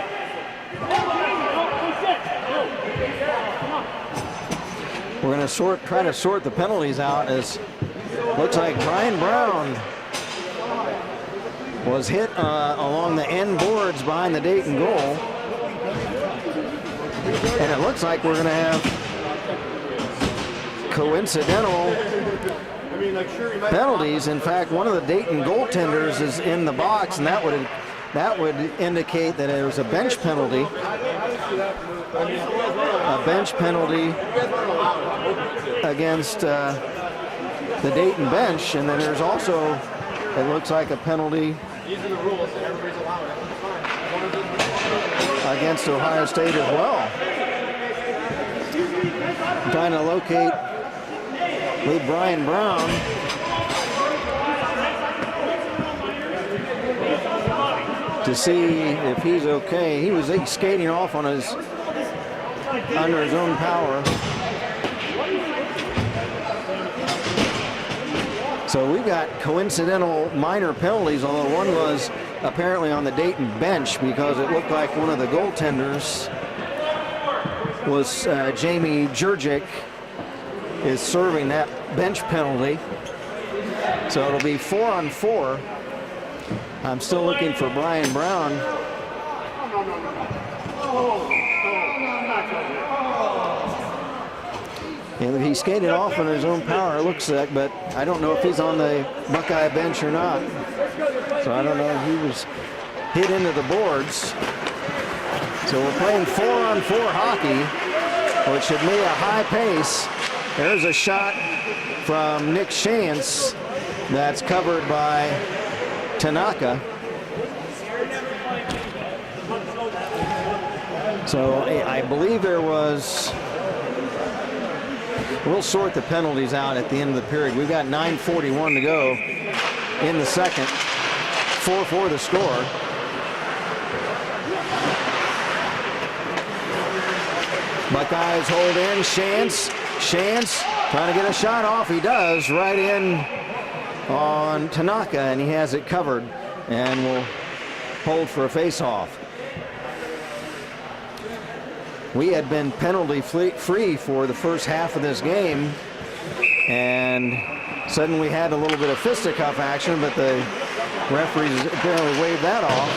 Speaker 1: We're going to try to sort the penalties out, as looks like Brian Brown was hit along the end boards behind the Dayton goal. And it looks like we're going to have coincidental penalties. In fact, one of the Dayton goaltenders is in the box, and that would indicate that it was a bench penalty. A bench penalty against the Dayton bench, and then there's also, it looks like, a penalty against Ohio State as well. I'm trying to locate with Brian Brown. To see if he's okay. He was skating off on under his own power. So we've got coincidental minor penalties, although one was apparently on the Dayton bench because it looked like one of the goaltenders was Jamie Jurgic is serving that bench penalty. So it'll be 4-on-4. I'm still looking for Brian Brown. And he skated off on his own power, it looks like, but I don't know if he's on the Buckeye bench or not. So I don't know if he was hit into the boards. So we're playing 4-on-4 hockey, which should be a high pace. There's a shot from Nick Shantz that's covered by Tanaka. So I believe there was, we'll sort the penalties out at the end of the period. We've got 9:41 to go in the second. 4-4 the score. Buckeyes hold in. Shantz trying to get a shot off. He does, right in on Tanaka, and he has it covered and will hold for a face-off. We had been penalty free for the first half of this game, and suddenly we had a little bit of fisticuff action, but the referees apparently waved that off.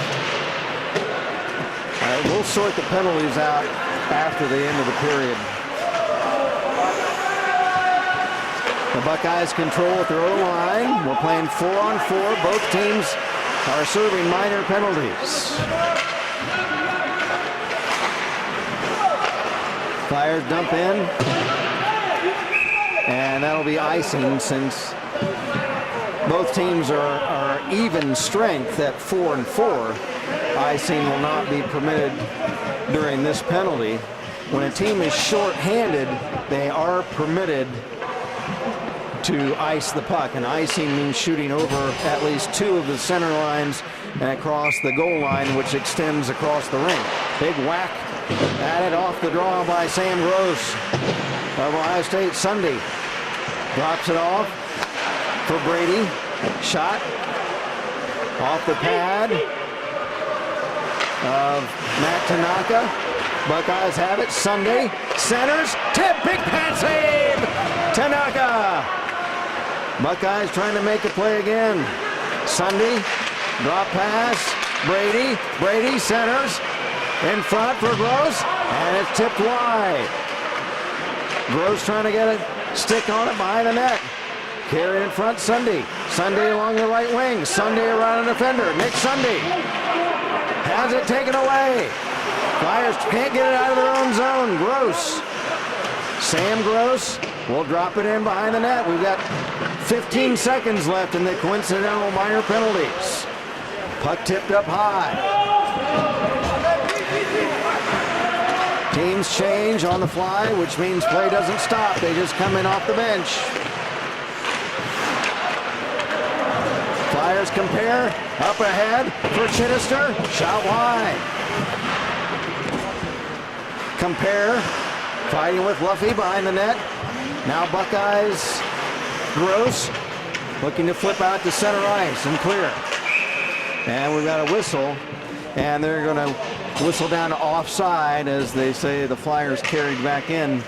Speaker 1: All right, we'll sort the penalties out after the end of the period. The Buckeyes control at their own line. We're playing 4-on-4. Both teams are serving minor penalties. Flyers dump in. And that'll be icing since both teams are even strength at 4-4. Icing will not be permitted during this penalty. When a team is short-handed, they are permitted to ice the puck, and icing means shooting over at least two of the center lines and across the goal line, which extends across the rink. Big whack at it off the draw by Sam Gross of Ohio State. Sunday drops it off for Brady. Shot off the pad of Matt Tanaka. Buckeyes have it. Sunday centers, tip, big pad save. Tanaka. Buckeyes trying to make a play again. Sunday, drop pass, Brady centers, in front for Gross, and it's tipped wide. Gross trying to get a stick on it behind the net. Carry in front, Sunday along the right wing. Sunday around a defender, Nick Sunday has it taken away. Flyers can't get it out of their own zone. Gross. Sam Gross will drop it in behind the net. We've got 15 seconds left in the coincidental minor penalties. Puck tipped up high. Teams change on the fly, which means play doesn't stop. They just come in off the bench. Flyers compare. Up ahead for Chittister. Shot wide. Compare. Fighting with Luffy behind the net. Now Buckeyes. Gross looking to flip out to center ice and clear. And we've got a whistle. And they're going to whistle down to offside as they say the Flyers carried back in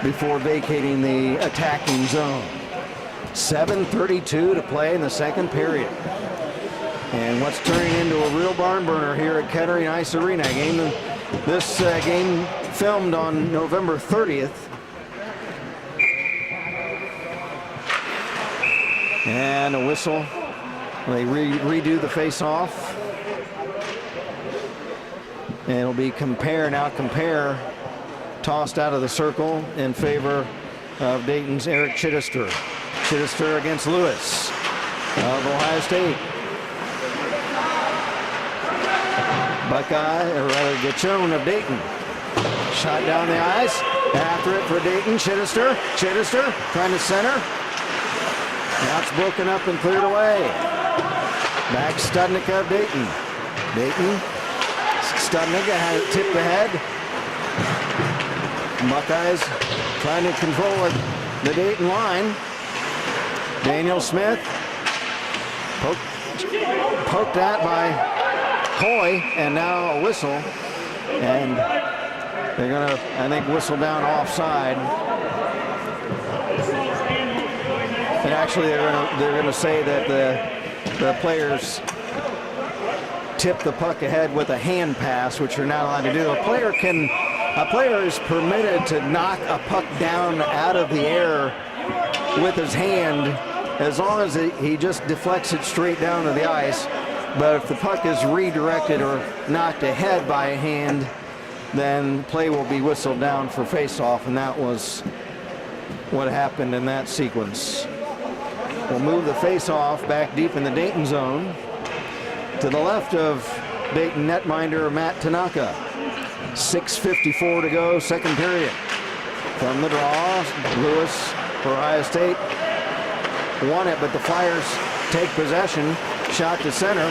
Speaker 1: before vacating the attacking zone. 7:32 to play in the second period. And what's turning into a real barn burner here at Kettering Ice Arena. This game filmed on November 30th. And a whistle. They redo the face-off. And it'll be compare, tossed out of the circle in favor of Dayton's Eric Chittister. Chittister against Lewis of Ohio State. Buckeye, or rather Gachon of Dayton. Shot down the ice. After it for Dayton. Chittister trying to center. Now it's broken up and cleared away. Back Studnicka of Dayton. Studnicka had it tipped ahead. Buckeyes trying to control the Dayton line. Daniel Smith poked at by Hoy, and now a whistle. And they're going to, I think, whistle down offside. And actually, they're going to say that the players tipped the puck ahead with a hand pass, which you're not allowed to do. A player is permitted to knock a puck down out of the air with his hand as long as he just deflects it straight down to the ice. But if the puck is redirected or knocked ahead by a hand, then play will be whistled down for face-off, and that was what happened in that sequence. We'll move the face-off back deep in the Dayton zone to the left of Dayton netminder Matt Tanaka. 6:54 to go, second period. From the draw, Lewis for Ohio State won it, but the Flyers take possession. Shot to center.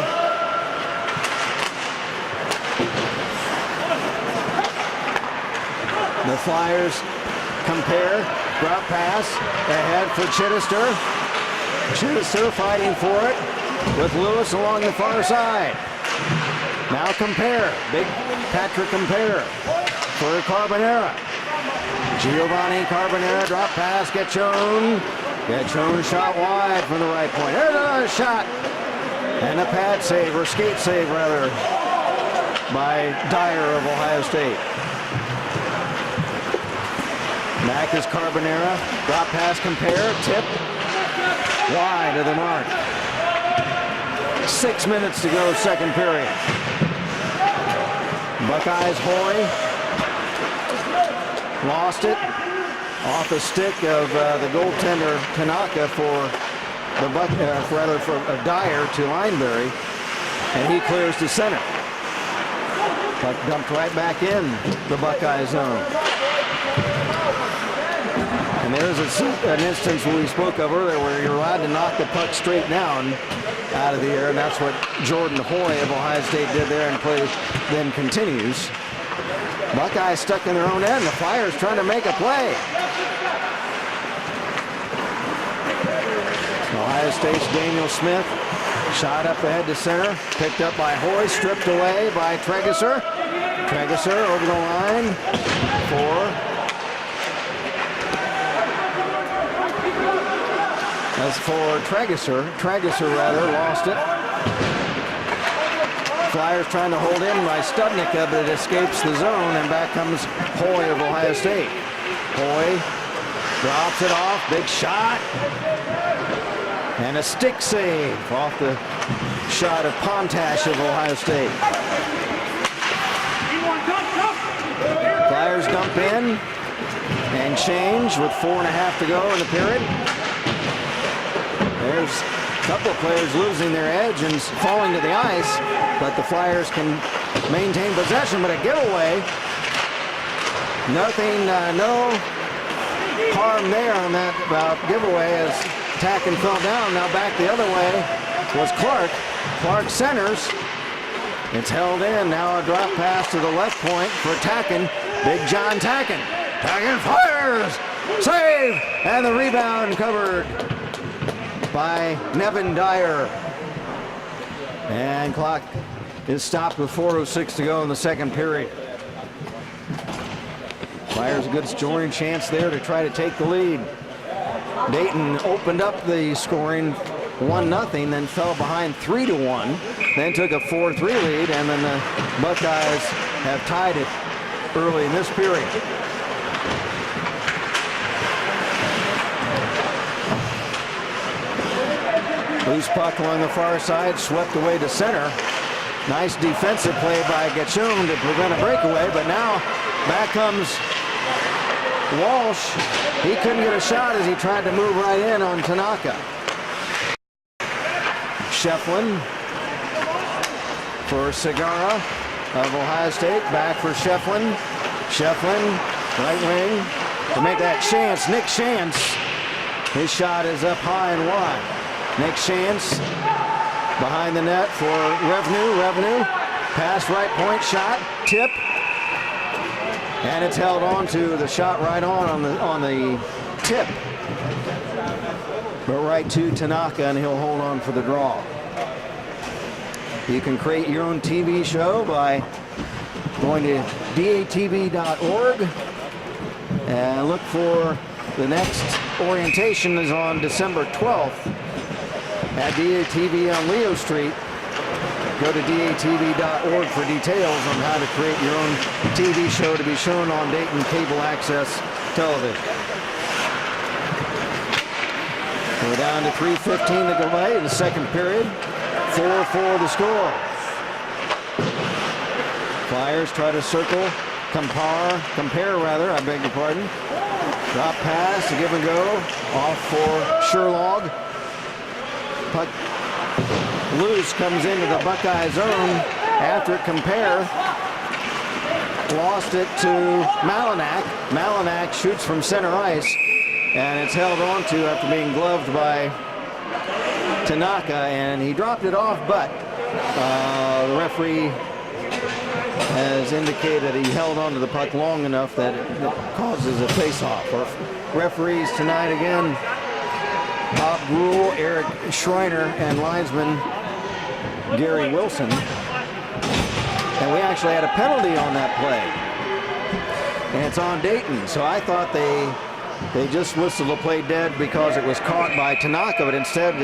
Speaker 1: The Flyers compare. Drop pass ahead for Chittister. Chittister fighting for it with Lewis along the far side. Now compare. Big Patrick compare for Carbonera. Giovanni Carbonera, drop pass, Gachon shot wide from the right point. There's another shot. And a pad save, or skate save rather, by Dyer of Ohio State. Back is Carbonera. Drop pass compare, tip. Wide of the mark. 6 minutes to go, second period. Buckeyes, Hoy. Lost it. Off the stick of the goaltender Tanaka for the Dyer to Lineberry, and he clears to center. Puck dumped right back in the Buckeye zone. And there's an instance we spoke of earlier where you're allowed to knock the puck straight down out of the air, and that's what Jordan Hoy of Ohio State did there, and play then continues. Buckeyes stuck in their own end. The Flyers trying to make a play. Ohio State's Daniel Smith. Shot up ahead to center. Picked up by Hoy. Stripped away by Tregeser. Tregeser over the line That's for Tregeser. Tregeser lost it. Flyers trying to hold in by Studnicka, but it escapes the zone, and back comes Hoy of Ohio State. Hoy drops it off. Big shot. And a stick save off the shot of Pontash of Ohio State. Flyers dump in and change with 4.5 to go in the period. There's a couple of players losing their edge and falling to the ice, but the Flyers can maintain possession, but a giveaway. Nothing, no harm there on that giveaway as Tacken fell down. Now back the other way was Clark. Clark centers. It's held in. Now a drop pass to the left point for Tacken. Big John Tacken. Tacken fires. Save. And the rebound covered by Nevin Dyer. And clock is stopped with 4:06 to go in the second period. Flyers a good scoring chance there to try to take the lead. Dayton opened up the scoring 1-0, then fell behind 3-1, then took a 4-3 lead, and then the Buckeyes have tied it early in this period. Loose puck along the far side, swept away to center. Nice defensive play by Gatchon to prevent a breakaway, but now back comes Walsh. He couldn't get a shot as he tried to move right in on Tanaka. Shefflin for Segura of Ohio State. Back for Shefflin. Shefflin, right wing, to make that Chance. Nick Chance. His shot is up high and wide. Nick Chance behind the net for Revenue. Pass right point shot. Tip. And it's held on to the shot right on the tip. But right to Tanaka, and he'll hold on for the draw. You can create your own TV show by going to datv.org and look for the next orientation is on December 12th at DATV on Leo Street. Go to datv.org for details on how to create your own TV show to be shown on Dayton Cable Access Television. We're down to 3:15 to go play in the second period. 4-4 the score. Flyers try to circle, compare, I beg your pardon. Drop pass, a give and go, off for Sherlog. Puck loose, comes into the Buckeye zone after Compare. Lost it to Malinak. Malinak shoots from center ice, and it's held on to after being gloved by Tanaka, and he dropped it off, but the referee has indicated he held onto the puck long enough that it causes a face-off. Our referees tonight again, Bob Gruhl, Eric Schreiner, and linesman Gary Wilson. And we actually had a penalty on that play. And it's on Dayton. So I thought they just whistled the play dead because it was caught by Tanaka, but instead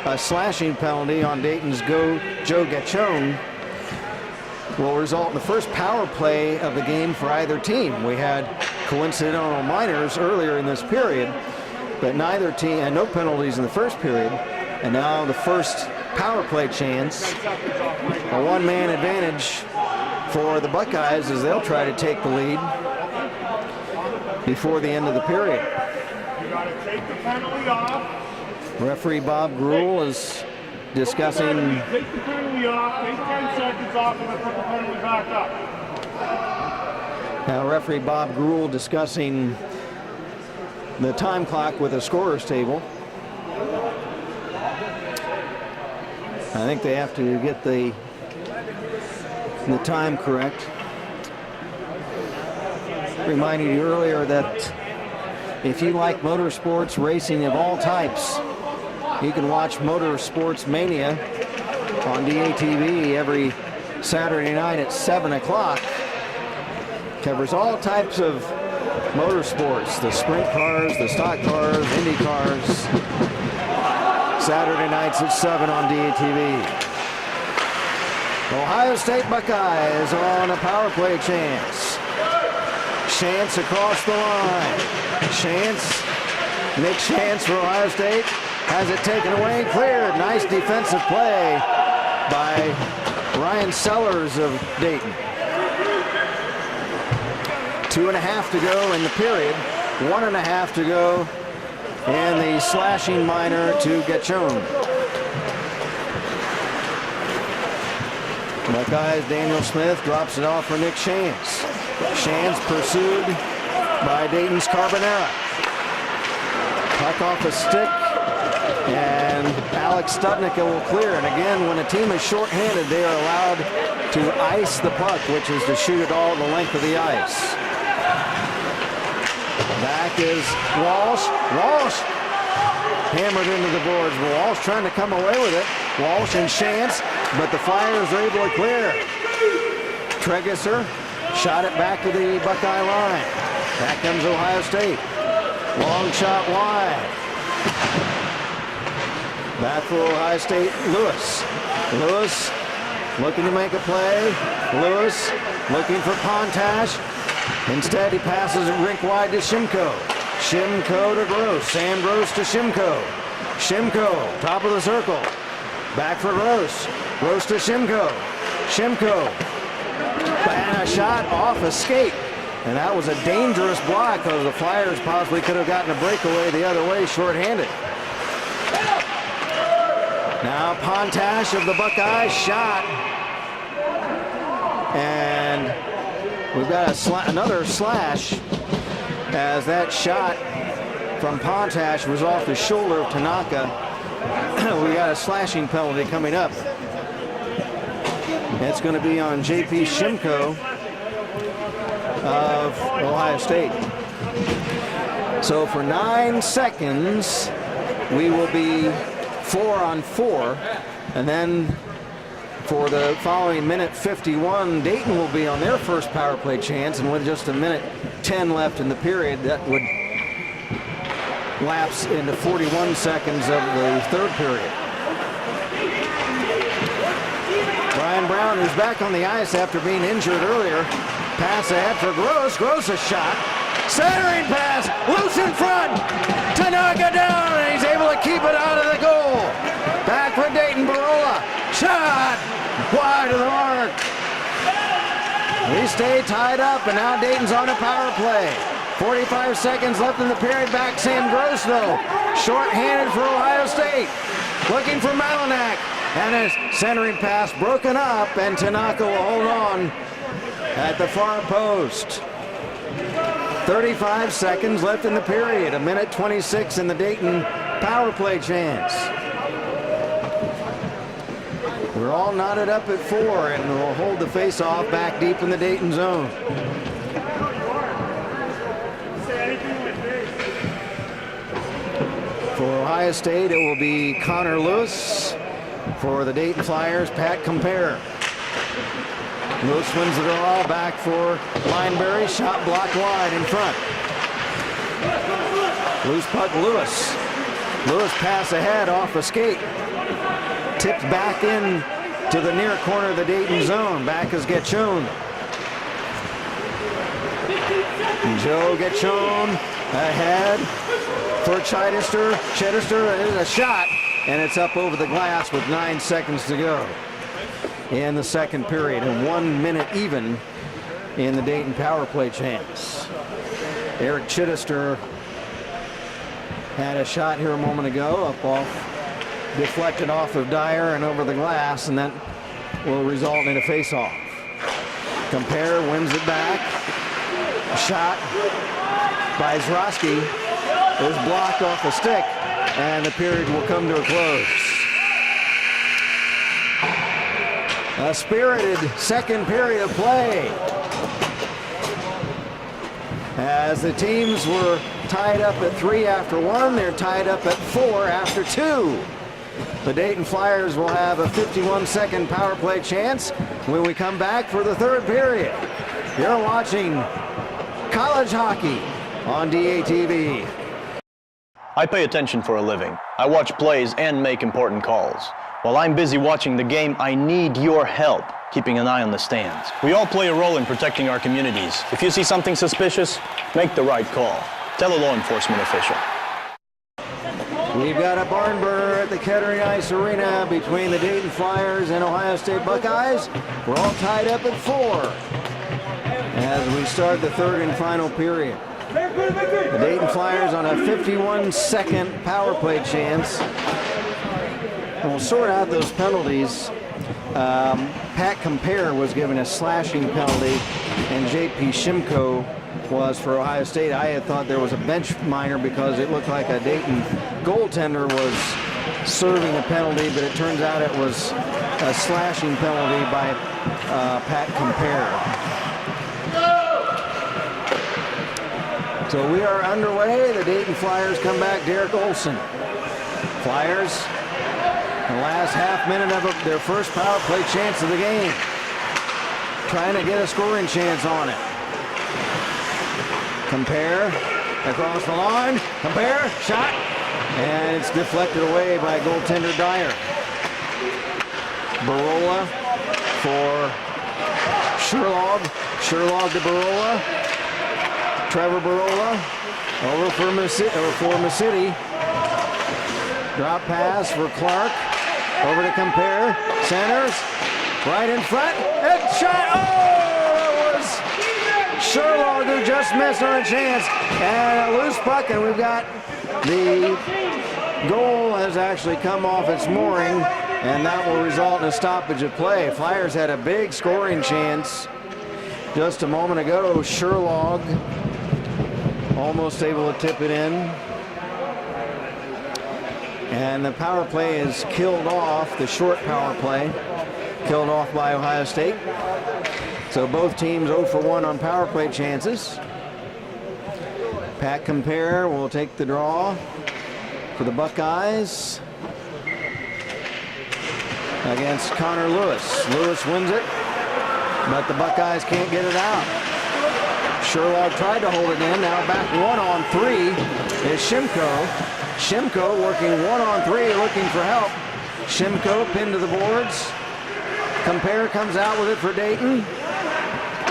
Speaker 1: a slashing penalty on Dayton's Joe Gatchon will result in the first power play of the game for either team. We had coincidental minors earlier in this period, but neither team, and no penalties in the first period, and now the first power play chance. A one-man advantage for the Buckeyes as they'll try to take the lead before the end of the period. Referee Bob Gruhl is discussing.
Speaker 3: Take the penalty off, take 10 seconds off, and then put the penalty back up.
Speaker 1: Now referee Bob Gruhl discussing the time clock with a scorer's table. I think they have to get the time correct. Reminded you earlier that if you like motorsports racing of all types, you can watch Motorsports Mania on DATV every Saturday night at 7 o'clock. Covers all types of motorsports, the sprint cars, the stock cars, Indy cars. Saturday nights at 7 on DATV. Ohio State Buckeyes on a power play chance. Chance across the line. Chance, Nick Chance for Ohio State, has it taken away, cleared. Nice defensive play by Ryan Sellers of Dayton. 2.5 to go in the period. 1.5 to go in the slashing minor to Gatchon. Buckeyes, Daniel Smith drops it off for Nick Chance. Chance pursued by Dayton's Carbonera. Puck off a stick, and Alex Studnicka will clear. And again, when a team is shorthanded, they are allowed to ice the puck, which is to shoot it all the length of the ice. Back is Walsh. Walsh hammered into the boards. Walsh trying to come away with it. Walsh and Chance, but the Flyers are able to clear. Tregesser shot it back to the Buckeye line. Back comes Ohio State. Long shot wide. Back for Ohio State, Lewis. Lewis looking to make a play. Lewis looking for Pontash. Instead, he passes it rink wide to Shimko. Shimko to Gross. Sam Gross to Shimko. Shimko, top of the circle. Back for Gross. Gross to Shimko. Shimko. And a shot off a skate. And that was a dangerous block because the Flyers possibly could have gotten a breakaway the other way shorthanded. Now Pontash of the Buckeyes shot. And we've got another slash as that shot from Pontash was off the shoulder of Tanaka. We got a slashing penalty coming up. It's going to be on J.P. Shimko of Ohio State. So for 9 seconds, we will be 4-on-4, and then for the following minute 51, Dayton will be on their first power play chance, and with just a minute 10 left in the period, that would lapse into 41 seconds of the third period. Brian Brown is back on the ice after being injured earlier. Pass ahead for Gross. Gross a shot. Centering pass. Loose in front. Tanaka down, and he's able to keep it out of the goal. Back for Dayton. Barola. Shot. Wide of the mark. We stay tied up, and now Dayton's on a power play. 45 seconds left in the period. Back Sam Gross, though. Short-handed for Ohio State. Looking for Malinak. And a centering pass broken up, and Tanaka will hold on at the far post. 35 seconds left in the period. A minute 26 in the Dayton power play chance. We're all knotted up at 4, and we'll hold the face-off back deep in the Dayton zone. For Ohio State, it will be Connor Lewis. For the Dayton Flyers, Pat Compare. Lewis wins the draw, back for Lineberry. Shot blocked wide in front. Loose puck, Lewis. Lewis pass ahead off a skate. Tipped back in to the near corner of the Dayton zone. Back is Getchone. Joe Getchone ahead for Chittister. Chittister is a shot. And it's up over the glass with 9 seconds to go in the second period, and 1 minute even in the Dayton power play chance. Eric Chittister had a shot here a moment ago, up off, deflected off of Dyer and over the glass, and that will result in a face-off. Compare wins it back. A shot by Zroski is blocked off a stick. And the period will come to a close. A spirited second period of play. As the teams were tied up at 3 after 1, they're tied up at 4 after 2. The Dayton Flyers will have a 51-second power play chance when we come back for the third period. You're watching college hockey on DATV.
Speaker 2: I pay attention for a living. I watch plays and make important calls. While I'm busy watching the game, I need your help keeping an eye on the stands. We all play a role in protecting our communities. If you see something suspicious, make the right call. Tell a law enforcement official.
Speaker 1: We've got a barn burner at the Kettering Ice Arena between the Dayton Flyers and Ohio State Buckeyes. We're all tied up at 4 as we start the third and final period. The Dayton Flyers on a 51-second power play chance. And we'll sort out those penalties. Pat Compare was given a slashing penalty, and J.P. Shimko was for Ohio State. I had thought there was a bench minor because it looked like a Dayton goaltender was serving a penalty, but it turns out it was a slashing penalty by Pat Compare. So we are underway. The Dayton Flyers come back. Derek Olson. Flyers, the last half minute of their first power play chance of the game. Trying to get a scoring chance on it. Compare across the line. Compare, shot. And it's deflected away by goaltender Dyer. Barola for Sherlog. Sherlog to Barola. Trevor Barola over for Massiti. Drop pass for Clark. Over to Compare. Centers. Right in front. Headshot. Oh! That was Sherlog who just missed on a chance. And a loose puck, and we've got the goal has actually come off its mooring, and that will result in a stoppage of play. Flyers had a big scoring chance just a moment ago. Sherlog almost able to tip it in. And the power play is killed off, the short power play, killed off by Ohio State. So both teams 0 for 1 on power play chances. Pat Compare will take the draw for the Buckeyes against Connor Lewis. Lewis wins it, but the Buckeyes can't get it out. Sherlock tried to hold it in. Now back 1-on-3 is Shimko. Shimko working 1-on-3, looking for help. Shimko pinned to the boards. Compare comes out with it for Dayton.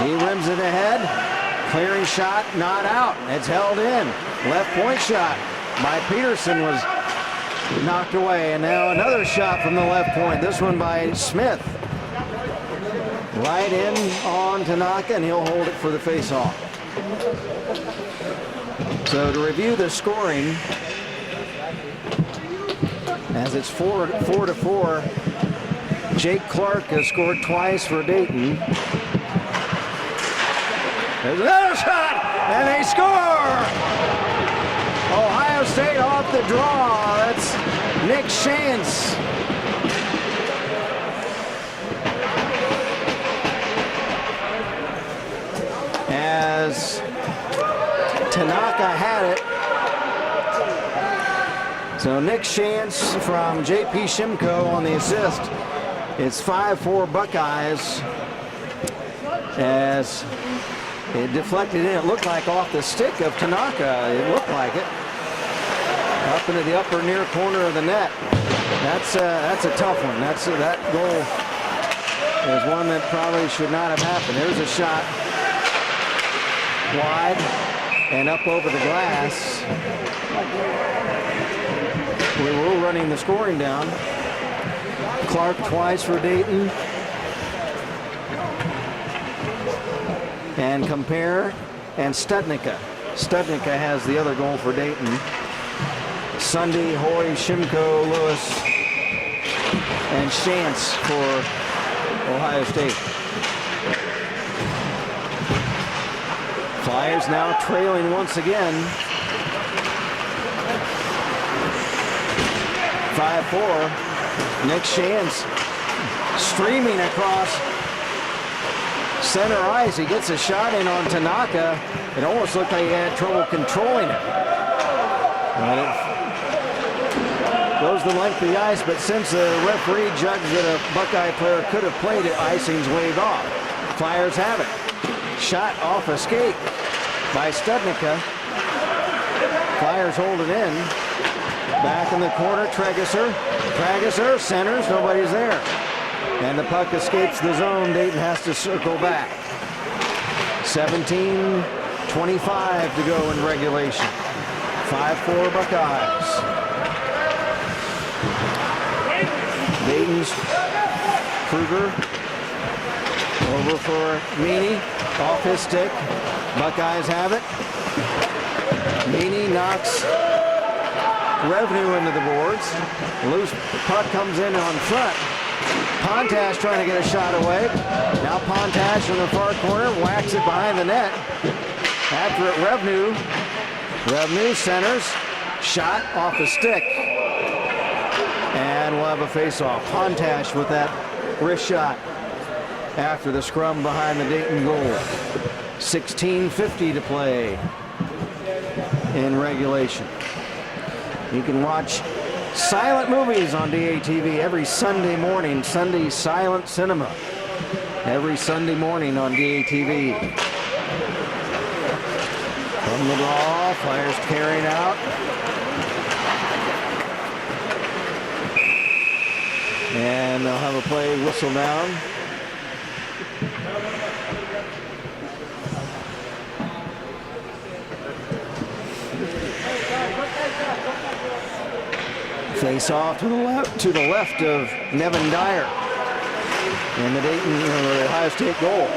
Speaker 1: He rims it ahead. Clearing shot, not out. It's held in. Left point shot by Peterson was knocked away. And now another shot from the left point. This one by Smith. Right in on Tanaka, and he'll hold it for the faceoff. So to review the scoring, as it's 4-4, Jake Clark has scored twice for Dayton. There's another shot, and they score! Ohio State off the draw. That's Nick Shantz. As Tanaka had it. So Nick Shantz from J.P. Shimko on the assist. It's 5-4 Buckeyes as it deflected in. It looked like off the stick of Tanaka. It looked like it. Up into the upper near corner of the net. That's a tough one. That goal is one that probably should not have happened. There's a shot wide and up over the glass. We were running the scoring down. Clark twice for Dayton. And Compare and Studnicka. Studnicka has the other goal for Dayton. Sunday, Hoy, Shimko, Lewis, and Shantz for Ohio State. Flyers now trailing once again. 5-4. Nick Shantz streaming across center ice. He gets a shot in on Tanaka. It almost looked like he had trouble controlling it. And it goes the length of the ice, but since the referee judged that a Buckeye player could have played it, icing's waved off. Flyers have it. Shot off a skate by Studnicka. Flyers hold it in. Back in the corner, Tregeser. Tregeser centers, nobody's there. And the puck escapes the zone. Dayton has to circle back. 17:25 to go in regulation. 5-4 Buckeyes. Dayton's Kruger over for Meany. Off his stick. Buckeyes have it. Meany knocks Revenue into the boards. Loose puck comes in on front. Pontash trying to get a shot away. Now Pontash in the far corner, whacks it behind the net. After it, Revenue. Revenue centers. Shot off the stick. And we'll have a face-off. Pontash with that wrist shot after the scrum behind the Dayton goal. 16:50 to play in regulation. You can watch silent movies on DATV every Sunday morning. Sunday Silent Cinema. Every Sunday morning on DATV. From the draw, Flyers carrying out. And they'll have a play whistle down. Face off to the left of Nevin Dyer. And the Dayton, the Ohio State goal.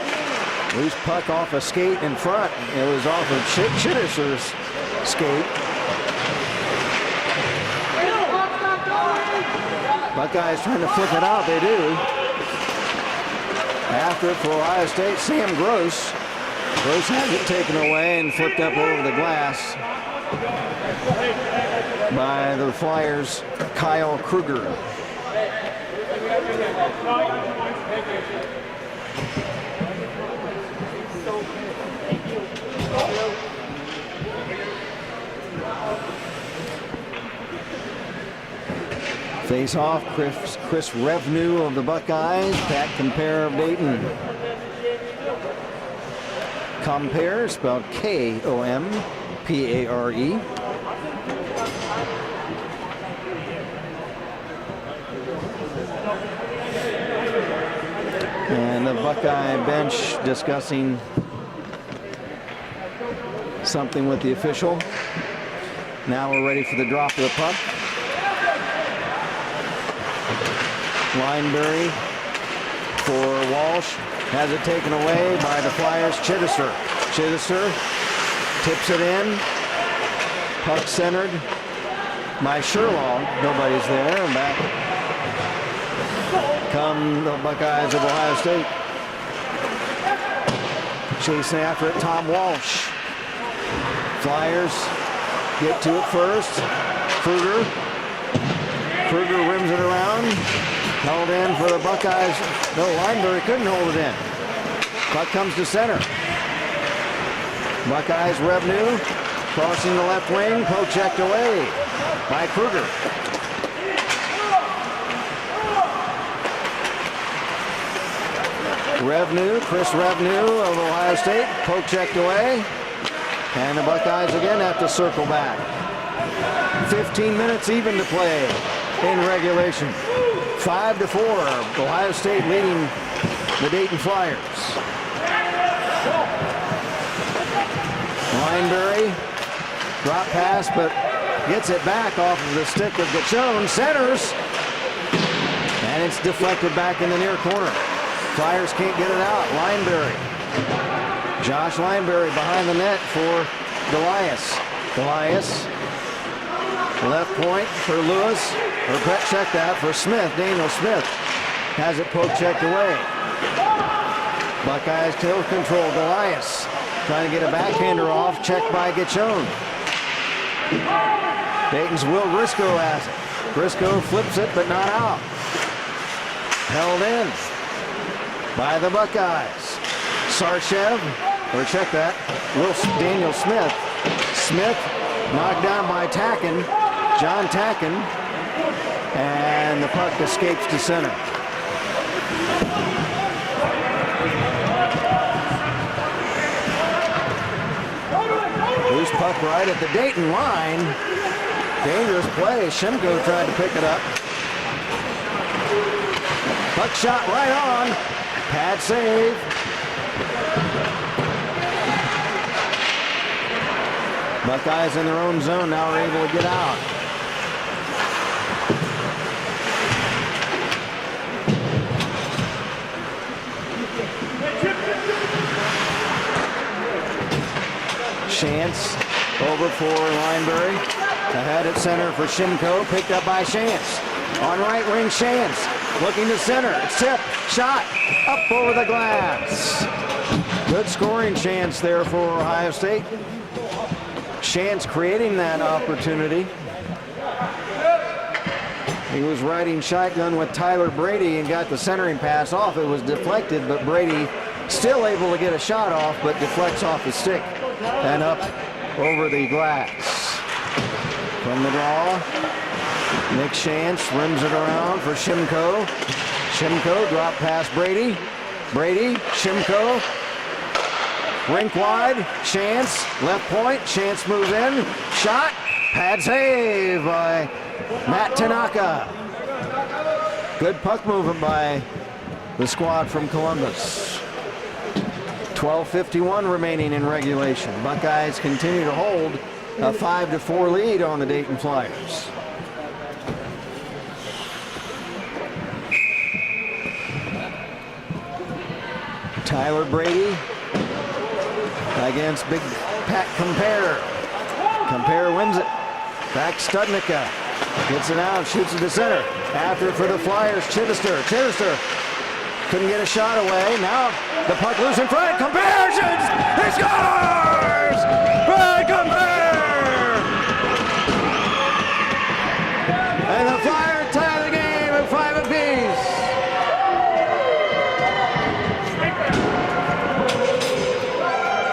Speaker 1: Loose puck off a skate in front. It was off of Chittister's skate. Buckeyes trying to flip it out. They do. After it for Ohio State, Sam Gross. Gross has it taken away and flipped up over the glass by the Flyers' Kyle Kruger. Face off, Chris Revenue of the Buckeyes, Pat Compare of Dayton. Compare, spelled K-O-M-P-A-R-E. And the Buckeye bench discussing something with the official. Now we're ready for the drop of the puck. Lineberry for Walsh. Has it taken away by the Flyers' Chittister. Chittister tips it in. Puck centered by Sherlock. Nobody's there. And back come the Buckeyes of Ohio State. Chasing after it, Tom Walsh. Flyers get to it first. Kruger rims it around. Held in for the Buckeyes. No, Lineberry couldn't hold it in. Puck comes to center. Buckeyes Revenue crossing the left wing. Poke checked away by Kruger. Chris Revenue of Ohio State. Poke checked away. And the Buckeyes again have to circle back. 15 minutes even to play in regulation. 5-4, Ohio State leading the Dayton Flyers. Lineberry, drop pass, but gets it back off of the stick of Gachon, centers, and it's deflected back in the near corner. Flyers can't get it out. Lineberry. Josh Lineberry behind the net for Golias. Left point for Lewis. Or check that for Smith. Daniel Smith has it poke checked away. Buckeyes still control. Golias trying to get a backhander off. Checked by Gachon. Dayton's Will Briscoe has it. Briscoe flips it, but not out. Held in by the Buckeyes. Sarchev, or check that, Daniel Smith. Smith knocked down by John Tacken, and the puck escapes to center. Loose puck right at the Dayton line. Dangerous play. Shimko tried to pick it up. Puck shot right on. Pad save. Buckeyes in their own zone now are able to get out. Chance over for Lineberry. Ahead at center for Shimko. Picked up by Chance. On right wing, Chance. Looking to center. Tip. Shot. Up over the glass. Good scoring chance there for Ohio State. Chance creating that opportunity. He was riding shotgun with Tyler Brady and got the centering pass off. It was deflected, but Brady still able to get a shot off, but deflects off the stick and up over the glass. From the draw, Nick Chance rims it around for Shimko. Shimko drop past Brady. Brady, Shimko. Rink wide, Chance, left point, Chance moves in, shot, pad save by Matt Tanaka. Good puck movement by the squad from Columbus. 12:51 remaining in regulation. Buckeyes continue to hold a 5-4 lead on the Dayton Flyers. Tyler Brady against Big Pat Compare. Compare wins it. Back Studnicka. Gets it out, shoots it to center. After for the Flyers, Chittister. Chittister couldn't get a shot away. Now the puck loose in front. Compare shoots. He scores! Brad Compare! And the Flyers tie the game at 5 apiece.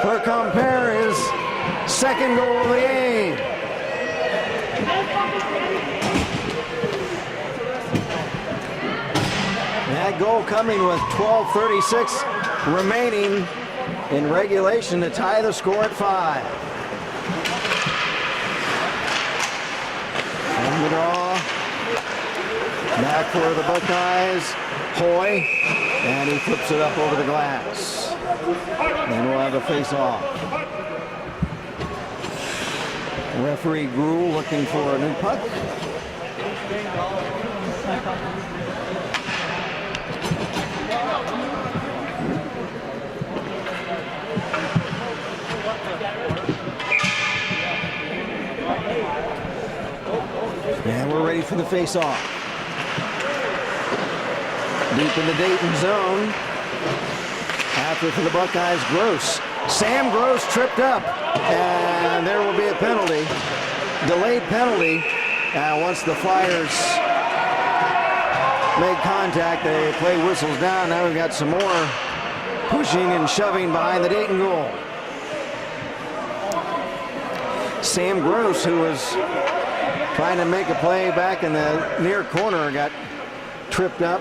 Speaker 1: For Compare, his second goal of the game. That goal coming with 12:36 remaining in regulation to tie the score at 5. And the draw. Back for the Buckeyes. Hoy. And he flips it up over the glass. And we'll have a face-off. Referee Gruhl looking for a new puck. And we're ready for the face-off. Deep in the Dayton zone. After for the Buckeyes, Gross. Sam Gross tripped up, and there will be a penalty. Delayed penalty. Once the Flyers made contact, they play whistles down. Now we've got some more pushing and shoving behind the Dayton goal. Sam Gross, who was trying to make a play back in the near corner, got tripped up.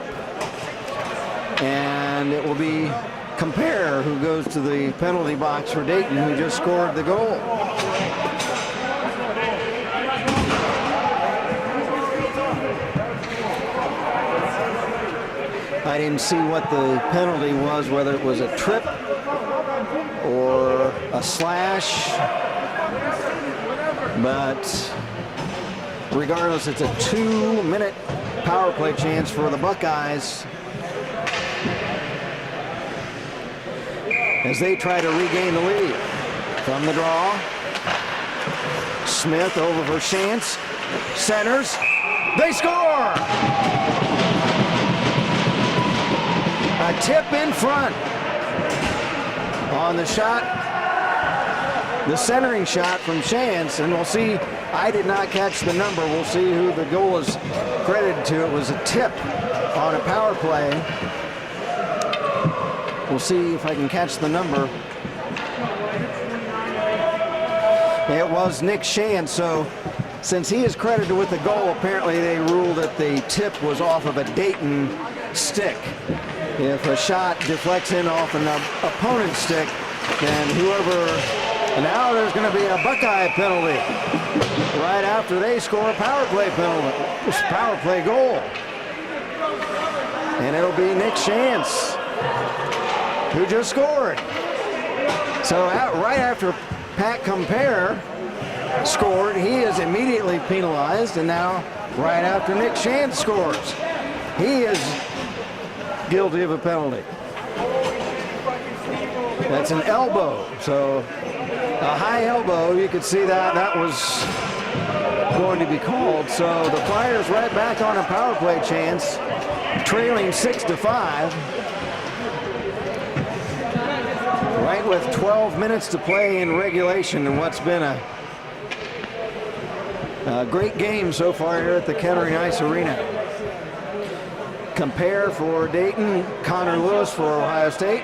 Speaker 1: And it will be Compare who goes to the penalty box for Dayton, who just scored the goal. I didn't see what the penalty was, whether it was a trip or a slash. But regardless, it's a 2-minute power play chance for the Buckeyes as they try to regain the lead. From the draw, Smith over for Chance, centers, they score! A tip in front on the shot, the centering shot from Chance, and we'll see. I did not catch the number. We'll see who the goal is credited to. It was a tip on a power play. We'll see if I can catch the number. It was Nick Chance, so since he is credited with the goal, apparently they ruled that the tip was off of a Dayton stick. If a shot deflects in off an opponent's stick, then whoever... Now there's going to be a Buckeye penalty right after they score a power play penalty, power play goal. And it'll be Nick Chance who just scored. So right after Pat Compare scored, he is immediately penalized, and now right after Nick Chance scores, he is guilty of a penalty. That's an elbow, so a high elbow, you could see that was going to be called. So the Flyers right back on a power play chance, trailing 6-5. Right with 12 minutes to play in regulation in what's been a great game so far here at the Kettering Ice Arena. Compare for Dayton, Connor Lewis for Ohio State.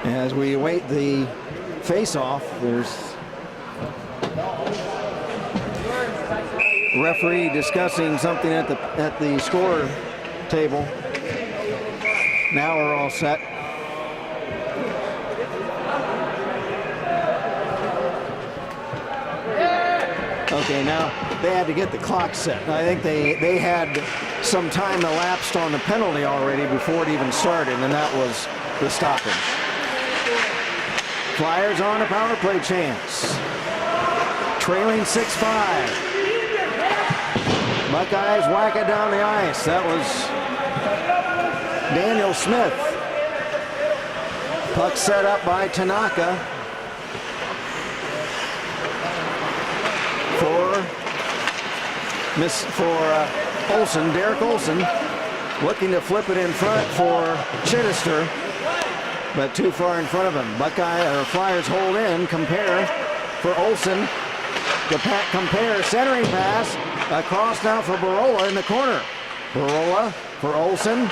Speaker 1: As we await the face-off, there's referee discussing something at the score table. Now we're all set. Okay, now they had to get the clock set. I think they had some time elapsed on the penalty already before it even started, and that was the stoppage. Flyers on a power play chance. Trailing 6-5. Buckeyes whack it down the ice. That was Daniel Smith. Puck set up by Tanaka for Olsen. Derek Olsen looking to flip it in front for Chittister, but too far in front of him. Flyers hold in. Compare for Olsen. Compare centering pass across now for Barola in the corner. Barola for Olsen.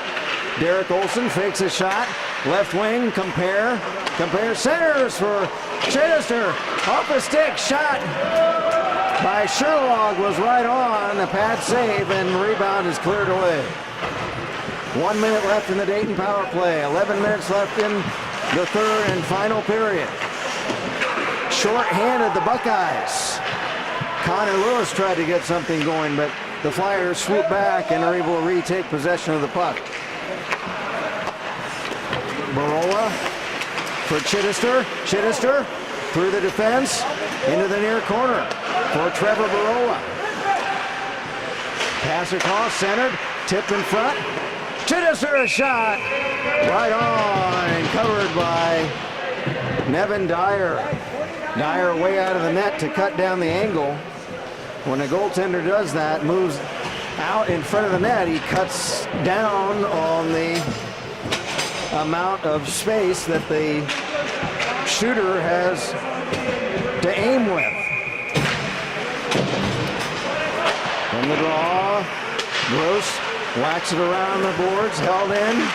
Speaker 1: Derek Olsen fakes a shot. Left wing. Compare centers for Chittister. Off a stick. Shot by Sherlog was right on. A pad save and rebound is cleared away. 1 minute left in the Dayton power play. 11 minutes left in the third and final period. Short-handed the Buckeyes. Connor Lewis tried to get something going, but the Flyers swoop back and are able to retake possession of the puck. Barola for Chittister. Chittister through the defense into the near corner for Trevor Barola. Pass across, centered, tipped in front. Chittister a shot right on and covered by Nevin Dyer. Dyer way out of the net to cut down the angle. When a goaltender does that, moves out in front of the net, he cuts down on the amount of space that the shooter has to aim with. From the draw, Gross whacks it around the boards, held in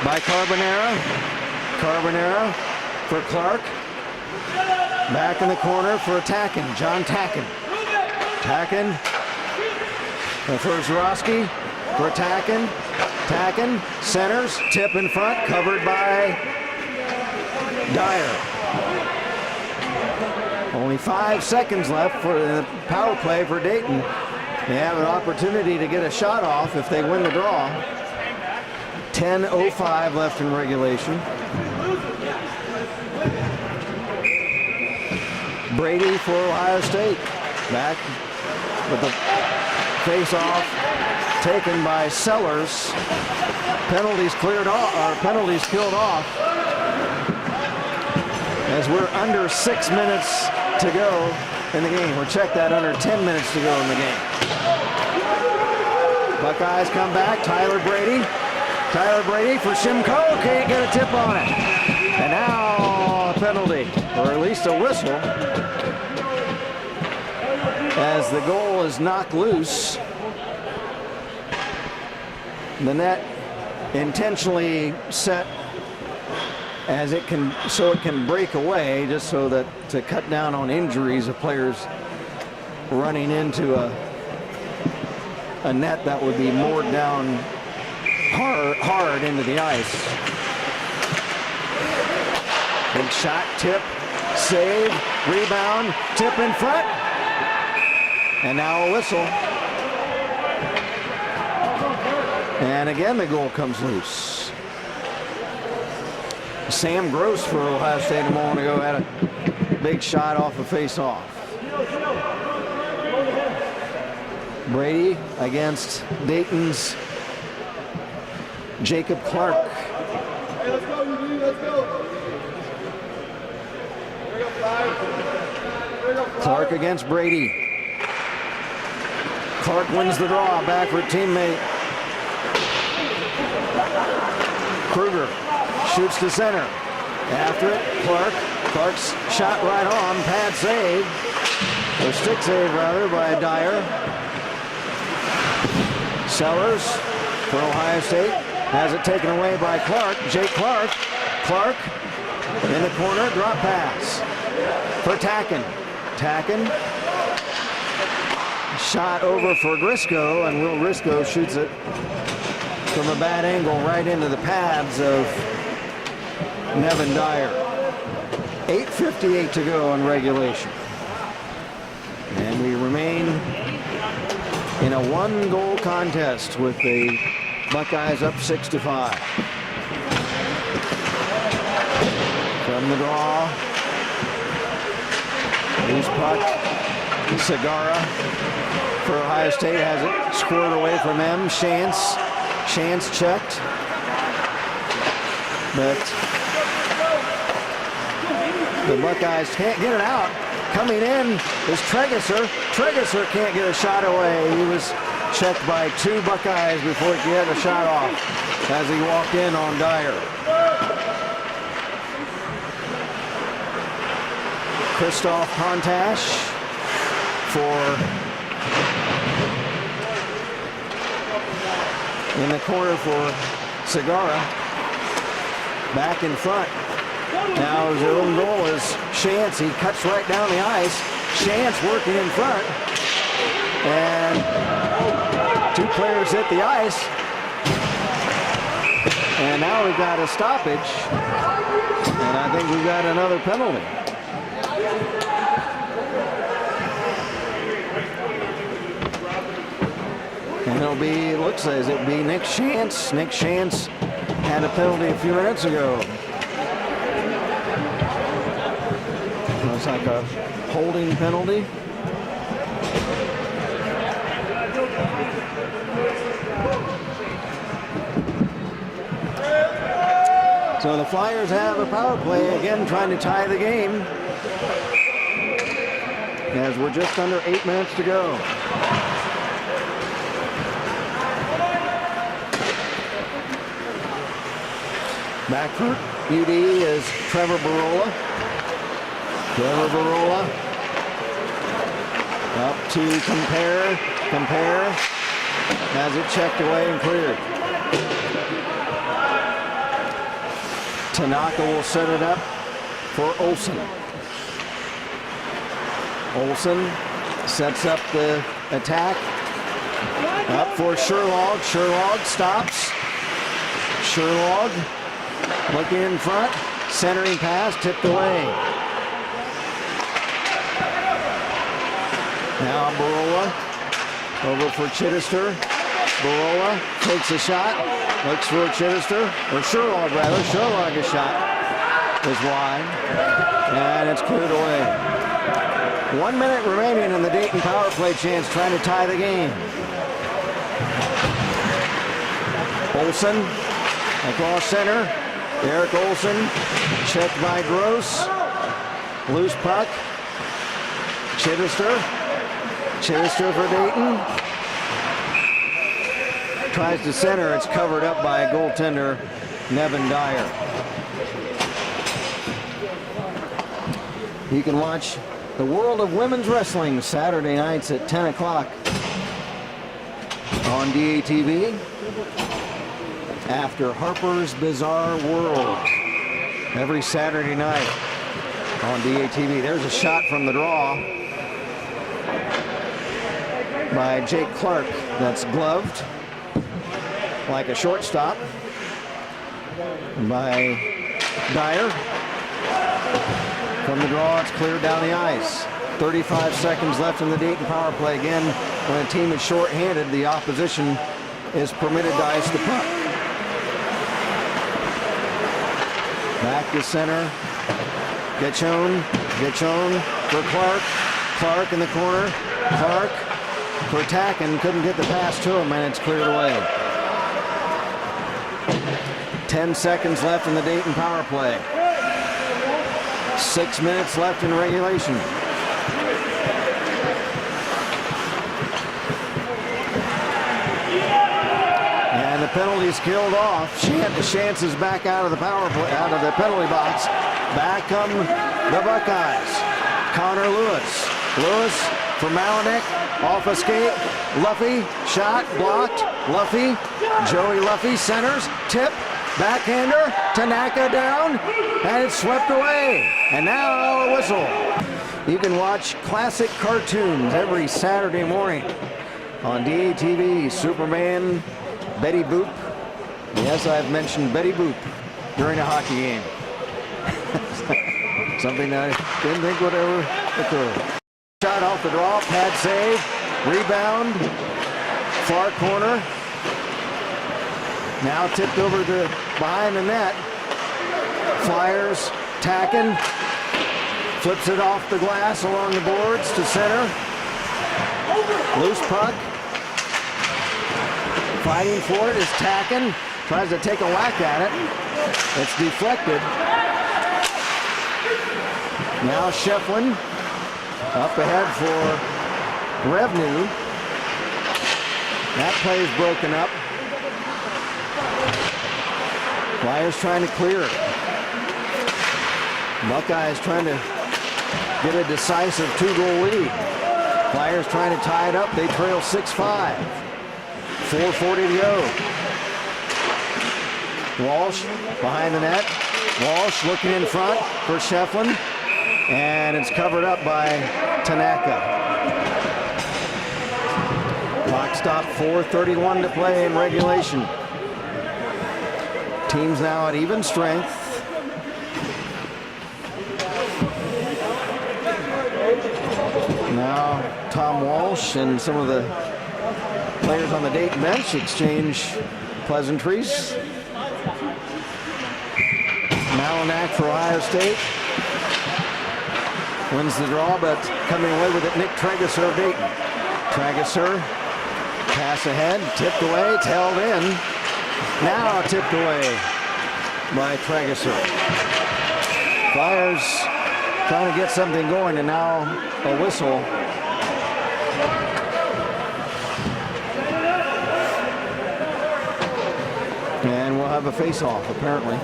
Speaker 1: by Carbonera. Carbonera for Clark. Back in the corner for Tacken, John Tacken. Tacken for Zrosky, for Tacken. Tacken centers, tip in front, covered by Dyer. Only 5 seconds left for the power play for Dayton. They have an opportunity to get a shot off if they win the draw. 10:05 left in regulation. Brady for Ohio State. Back with the face-off taken by Sellers. Penalties cleared off, or penalties killed off. As we're under 6 minutes to go in the game. Or check that, under 10 minutes to go in the game. Buckeyes come back. Tyler Brady. Tyler Brady for Shimko. Can't get a tip on it. And now a penalty, or at least a whistle, as the goal is knocked loose. The net intentionally set as it can, so it can break away, just so that to cut down on injuries of players running into a net that would be moored down hard into the ice. Big shot, tip, save, rebound, tip in front, and now a whistle. And again, the goal comes loose. Sam Gross for Ohio State a moment ago had a big shot off a face-off. Brady against Dayton's Jacob Clark.
Speaker 3: Hey, let's go, UD, let's go.
Speaker 1: Clark against Brady. Clark wins the draw, back for teammate. Kruger shoots to center. After it, Clark's shot right on, pad save, or stick save rather, by Dyer. Sellers for Ohio State has it taken away by Clark. Jake Clark. Clark in the corner, drop pass for Tacken. Tacken. Shot over for Grisco, and Will Grisco shoots it from a bad angle right into the pads of Nevin Dyer. 8:58 to go in regulation. And We remain in a one-goal contest with the Buckeyes up 6-5. From the draw, loose puck. Segura for Ohio State has it squirted away from him. Chance checked, but the Buckeyes can't get it out. Coming in is Tregeser. Tregeser can't get a shot away. He was checked by two Buckeyes before he could get a shot off as he walked in on Dyer. Christoph Pontash in the corner for Segura. Back in front. Now his own goal is Chance. He cuts right down the ice. Chance working in front. And two players hit the ice. And now we've got a stoppage. And I think we've got another penalty. And it'll be, looks as it'll be Nick Chance. Nick Chance had a penalty a few minutes ago. Looks like a holding penalty. So the Flyers have a power play again, trying to tie the game, as we're just under 8 minutes to go. Back for UD is Trevor Barola. Trevor Barola up to compare, has it checked away and cleared. Tanaka will set it up for Olsen. Olsen sets up the attack. Up for Sherlog. Sherlog stops. Sherlog looking in front. Centering pass tipped away. Now Barola over for Chittister. Barola takes a shot. Looks for Chittister, or Sherlog rather. Sherlog, a shot is wide, and it's cleared away. 1 minute remaining in the Dayton power play chance, trying to tie the game. Olsen across center. Eric Olsen checked by Gross. Loose puck. Chittister. Chittister for Dayton. Tries to center. It's covered up by goaltender Nevin Dyer. You can watch the world of women's wrestling Saturday nights at 10 o'clock on DATV after Harper's Bizarre World every Saturday night on DATV. There's a shot from the draw by Jake Clark that's gloved like a shortstop by Dyer. From the draw, it's cleared down the ice. 35 seconds left in the Dayton power play. Again, when a team is short-handed, the opposition is permitted to ice the puck. Back to center. Getchone for Clark. Clark in the corner. Clark for Tacken. Couldn't get the pass to him, and it's cleared away. 10 seconds left in the Dayton power play. 6 minutes left in regulation. And the penalty's killed off. Chance is back out of the power play, out of the penalty box. Back come the Buckeyes. Connor Lewis. Lewis for Malinek. Off a skate. Luffy. Shot. Blocked. Luffy. Joey Luffy centers. Tip. Backhander. Tanaka down. And it's swept away. And now a whistle. You can watch classic cartoons every Saturday morning on DATV. Superman, Betty Boop. Yes, I've mentioned Betty Boop during a hockey game. Something I didn't think would ever occur. Shot shot off the draw, pad save, rebound, far corner. Now tipped over to behind the net. Flyers tacking, flips it off the glass along the boards to center. Loose puck. Fighting for it is tacking, tries to take a whack at it. It's deflected. Now Shefflin up ahead for Revenue. That play's broken up. Flyers trying to clear it. Buckeyes trying to get a decisive 2-goal lead. Flyers trying to tie it up. They trail 6-5. 4:40 to go. Walsh behind the net. Walsh looking in front for Shefflin. And it's covered up by Tanaka. Clock stop, 4:31 to play in regulation. Teams now at even strength. Now Tom Walsh and some of the players on the Dayton bench exchange pleasantries. Malinak for Ohio State wins the draw, but coming away with it, Nick Trageser of Dayton. Trageser, pass ahead, tipped away, it's held in. Now tipped away by Trageser. Flyers trying to get something going, and now a whistle. And we'll have a face-off, apparently.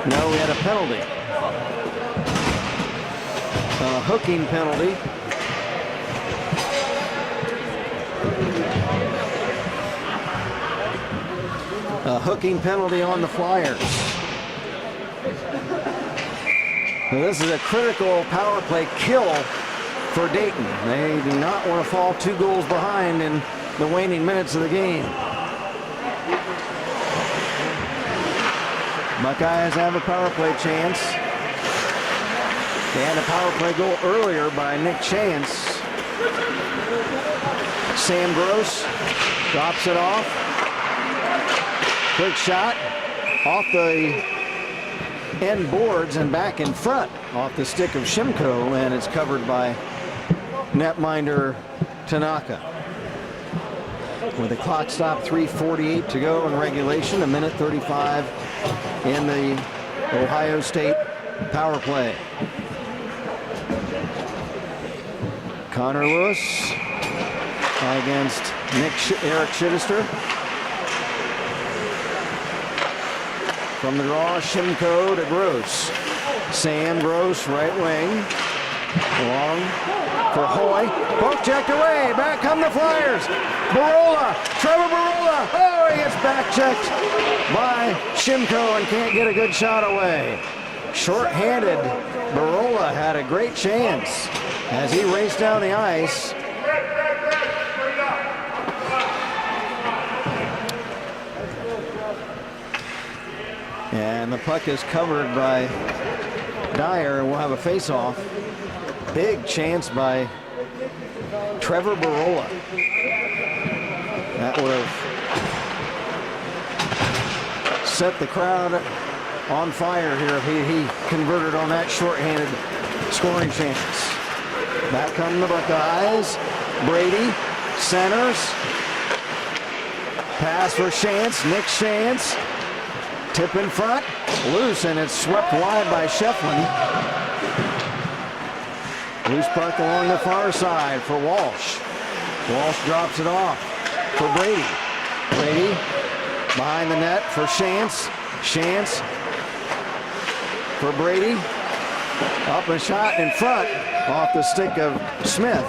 Speaker 1: No, we had a penalty. A hooking penalty. A hooking penalty on the Flyers. Now, this is a critical power play kill for Dayton. They do not want to fall 2 goals behind in the waning minutes of the game. Buckeyes have a power play chance. They had a power play goal earlier by Nick Chance. Sam Gross drops it off. Quick shot off the end boards and back in front off the stick of Shimko, and it's covered by netminder Tanaka. With the clock stop, 3:48 to go in regulation, 1:35 in the Ohio State power play. Connor Lewis against Eric Schittister. From the draw, Shimko to Gross. Sam Gross, right wing. Long for Hoy. Poke checked away. Back come the Flyers. Barola. Trevor Barola. Oh, he gets back checked by Shimko and can't get a good shot away. Short-handed. Barola had a great chance as he raced down the ice. And the puck is covered by Dyer, and we'll have a face-off. Big chance by Trevor Barola. That would have set the crowd on fire here if he converted on that short-handed scoring chance. Back come the Buckeyes. Brady centers. Pass for Chance. Nick Chance. Tip in front. Loose, and it's swept wide by Shefflin. Loose puck along the far side for Walsh. Walsh drops it off for Brady. Brady behind the net for Chance. Chance for Brady. Up a shot in front off the stick of Smith.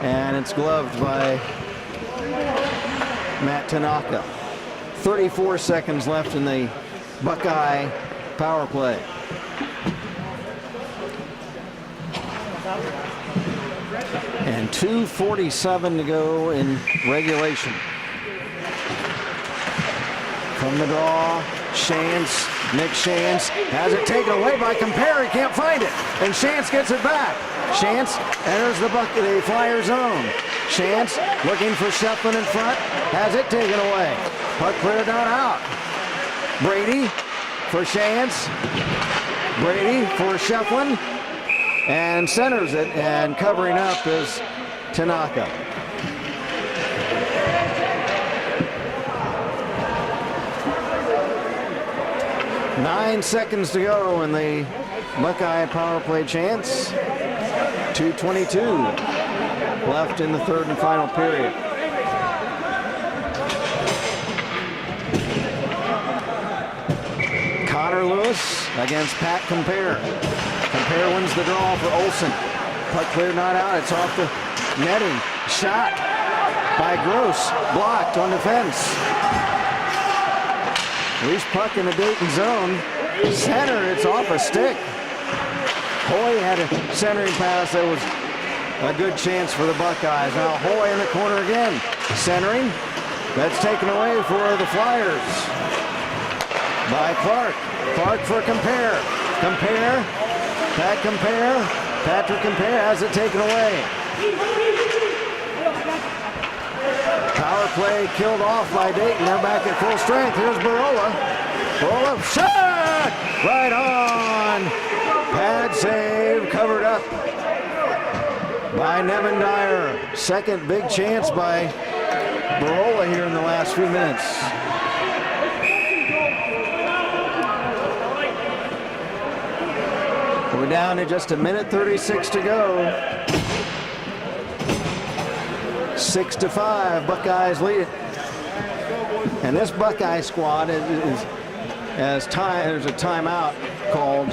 Speaker 1: And it's gloved by Matt Tanaka. 34 seconds left in the Buckeye power play. And 2:47 to go in regulation. From the draw, Chance Nick Shantz has it taken away by Compare. He can't find it. And Shantz gets it back. Shantz enters the Flyer zone. Shantz looking for Shefflin in front. Has it taken away. Puck cleared down out. Brady for Shantz. Brady for Shefflin. And centers it. And covering up is Tanaka. Nine seconds to go in the Buckeye power play chance. 2:22 left in the third and final period. Connor Lewis against Pat Compare. Compare wins the draw for Olsen. Puck cleared not out. It's off the netting. Shot by Gross. Blocked on defense. Loose puck in the Dayton zone. Center, it's off a stick. Hoy had a centering pass that was a good chance for the Buckeyes. Now Hoy in the corner again. Centering. That's taken away for the Flyers. By Clark. Clark for Compare. Compare. Pat Compare. Patrick Compare has it taken away. Power play killed off by Dayton. They're back at full strength. Here's Barola. Barola, shot! Right on. Pad save, covered up by Nevin Dyer. Second big chance by Barola here in the last few minutes. We're down to just a minute 36 to go. 6-5, Buckeyes lead it. And this Buckeye squad is as there's a timeout called.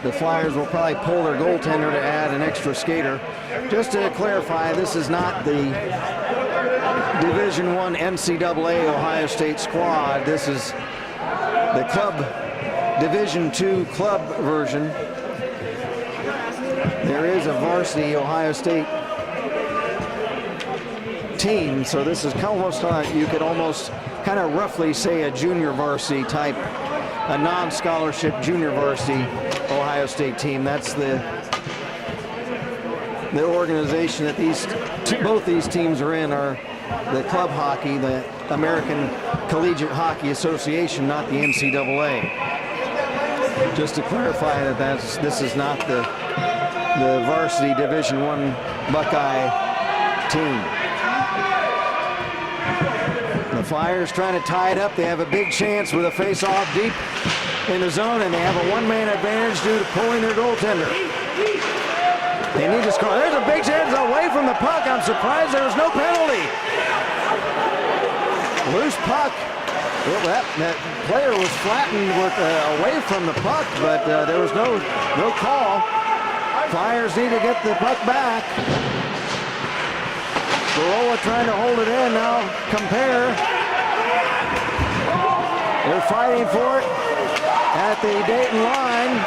Speaker 1: The Flyers will probably pull their goaltender to add an extra skater. Just to clarify, this is not the Division I NCAA Ohio State squad. This is the club Division II club version. There is a varsity Ohio State team, so this is almost you could almost kind of roughly say a junior varsity type, a non-scholarship junior varsity Ohio State team. That's the organization that both these teams are in, are the club hockey, the American Collegiate Hockey Association, not the NCAA. Just to clarify that this is not the varsity Division I Buckeye team. The Flyers trying to tie it up. They have a big chance with a face-off deep in the zone, and they have a one-man advantage due to pulling their goaltender. They need to score. There's a big chance away from the puck. I'm surprised there was no penalty. Loose puck. Well, that player was flattened away from the puck, but there was no call. Flyers need to get the puck back. Barola trying to hold it in now. Compare. They're fighting for it at the Dayton line.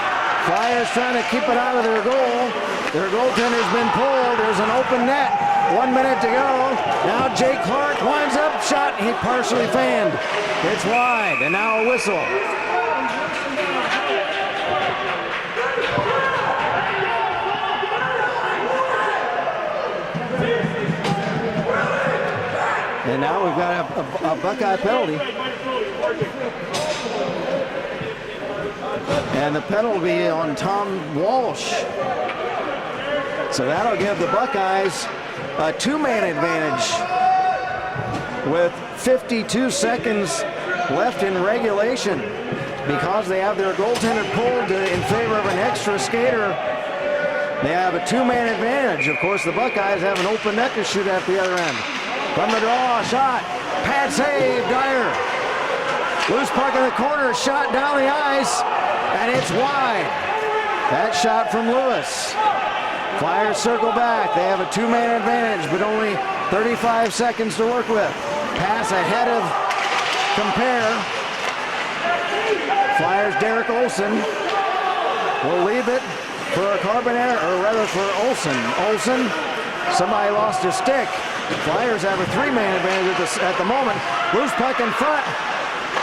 Speaker 1: Flyers trying to keep it out of their goal. Their goaltender's been pulled. There's an open net. 1 minute to go. Now Jake Clark winds up. Shot. He partially fanned. It's wide. And now a whistle. And now we've got a Buckeye penalty. And the penalty on Tom Walsh. So that'll give the Buckeyes a two-man advantage with 52 seconds left in regulation. Because they have their goaltender pulled in favor of an extra skater, they have a two-man advantage. Of course, the Buckeyes have an open net to shoot at the other end. From the draw, shot, pad save, Dyer. Loose puck in the corner, shot down the ice, and it's wide. That shot from Lewis. Flyers circle back. They have a two-man advantage, but only 35 seconds to work with. Pass ahead of Compare. Flyers Derek Olsen will leave it for a Carbonero, or rather for Olsen. Olsen, somebody lost his stick. Flyers have a three-man advantage at the moment. Loose puck in front.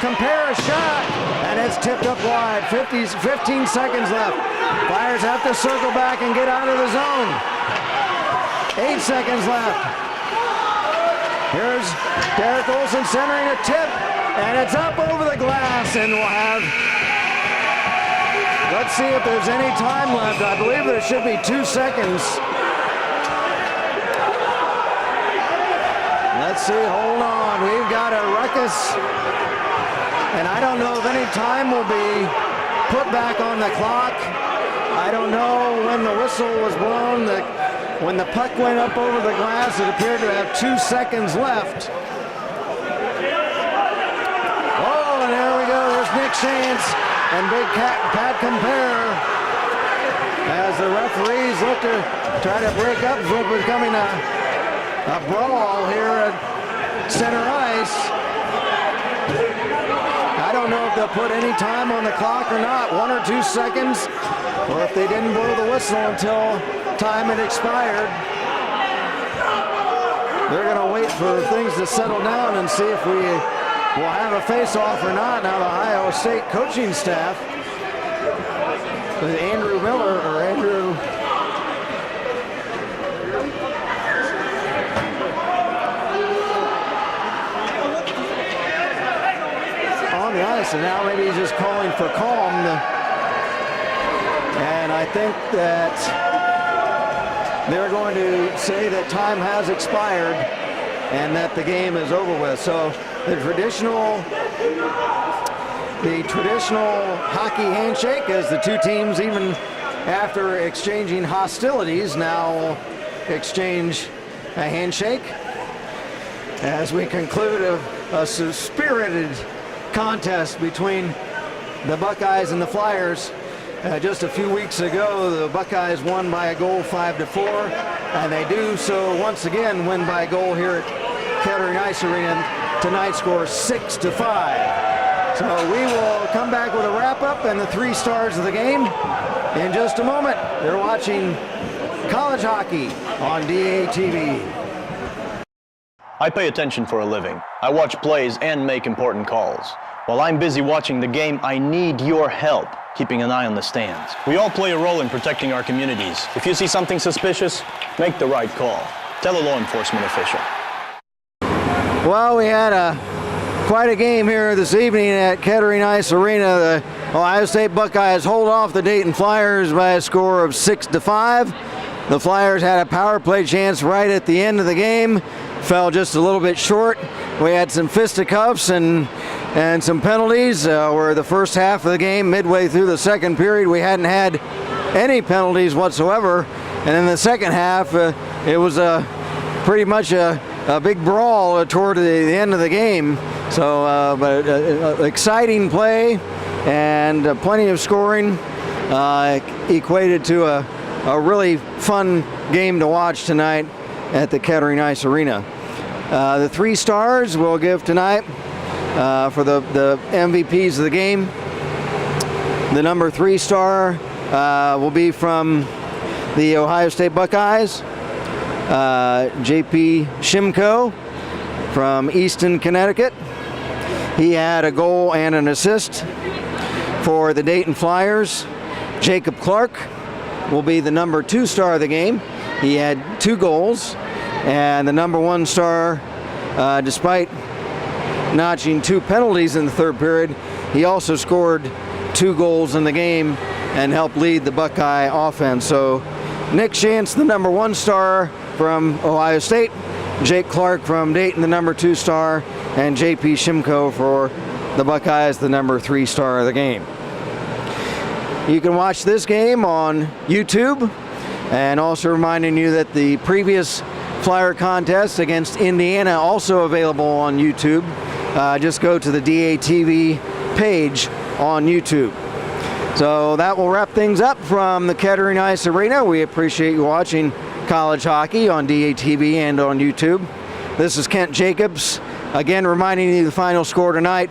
Speaker 1: Compare a shot, and it's tipped up wide. 15 seconds left. Flyers have to circle back and get out of the zone. 8 seconds left. Here's Derek Olsen centering a tip, and it's up over the glass, and we'll have, let's see if there's any time left. I believe there should be 2 seconds. Let's see, hold on. We've got a ruckus, and I don't know if any time will be put back on the clock. I don't know when the whistle was blown. When the puck went up over the glass, it appeared to have 2 seconds left. Oh, and there we go. There's Nick Shantz and Big Pat Compare as the referees look to try to break up what's becoming a brawl here at center ice. I don't know if they'll put any time on the clock or not, 1 or 2 seconds, or if they didn't blow the whistle until time had expired. They're going to wait for things to settle down and see if we will have a face-off or not. Now the Ohio State coaching staff with Andrew Miller, or Andrew on the ice, and now maybe he's just calling for calm. And I think that they're going to say that time has expired and that the game is over with. So the traditional hockey handshake, as the two teams, even after exchanging hostilities, now exchange a handshake as we conclude a spirited contest between the Buckeyes and the Flyers. Just a few weeks ago, the Buckeyes won by a goal 5-4, and they do so once again, win by a goal here at Kettering Ice Arena. Tonight score 6-5. So we will come back with a wrap-up and the 3 stars of the game in just a moment. You're watching college hockey on DATV.
Speaker 2: I pay attention for a living. I watch plays and make important calls. While I'm busy watching the game, I need your help keeping an eye on the stands. We all play a role in protecting our communities. If you see something suspicious, make the right call. Tell a law enforcement official.
Speaker 1: Well, we had quite a game here this evening at Kettering Ice Arena. The Ohio State Buckeyes hold off the Dayton Flyers by a score of 6-5. The Flyers had a power play chance right at the end of the game, fell just a little bit short. We had some fisticuffs and some penalties where the first half of the game, midway through the second period, we hadn't had any penalties whatsoever. And in the second half, it was pretty much a big brawl toward the end of the game. So, but exciting play and plenty of scoring equated to a really fun game to watch tonight at the Kettering Ice Arena. The 3 stars we'll give tonight for the MVPs of the game. The number 3 star will be from the Ohio State Buckeyes, J.P. Shimko from Easton, Connecticut. He had a goal and an assist. For the Dayton Flyers, Jacob Clark will be the number 2 star of the game. He had 2 goals. And the number 1 star, despite notching 2 penalties in the third period, he also scored 2 goals in the game and helped lead the Buckeye offense. So Nick Shantz, the number 1 star from Ohio State, Jake Clark from Dayton, the number 2 star, and J.P. Shimko for the Buckeyes, the number 3 star of the game. You can watch this game on YouTube, and also reminding you that the previous Flyer contest against Indiana also available on YouTube. Just go to the DATV page on YouTube. So that will wrap things up from the Kettering Ice Arena. We appreciate you watching college hockey on DATV and on YouTube. This is Kent Jacobs, again reminding you the final score tonight: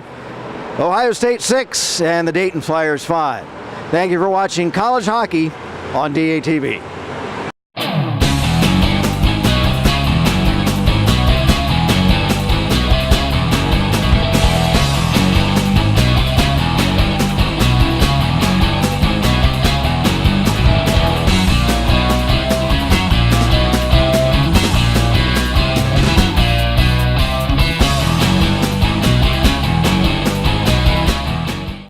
Speaker 1: Ohio State 6 and the Dayton Flyers 5. Thank you for watching college hockey on DATV.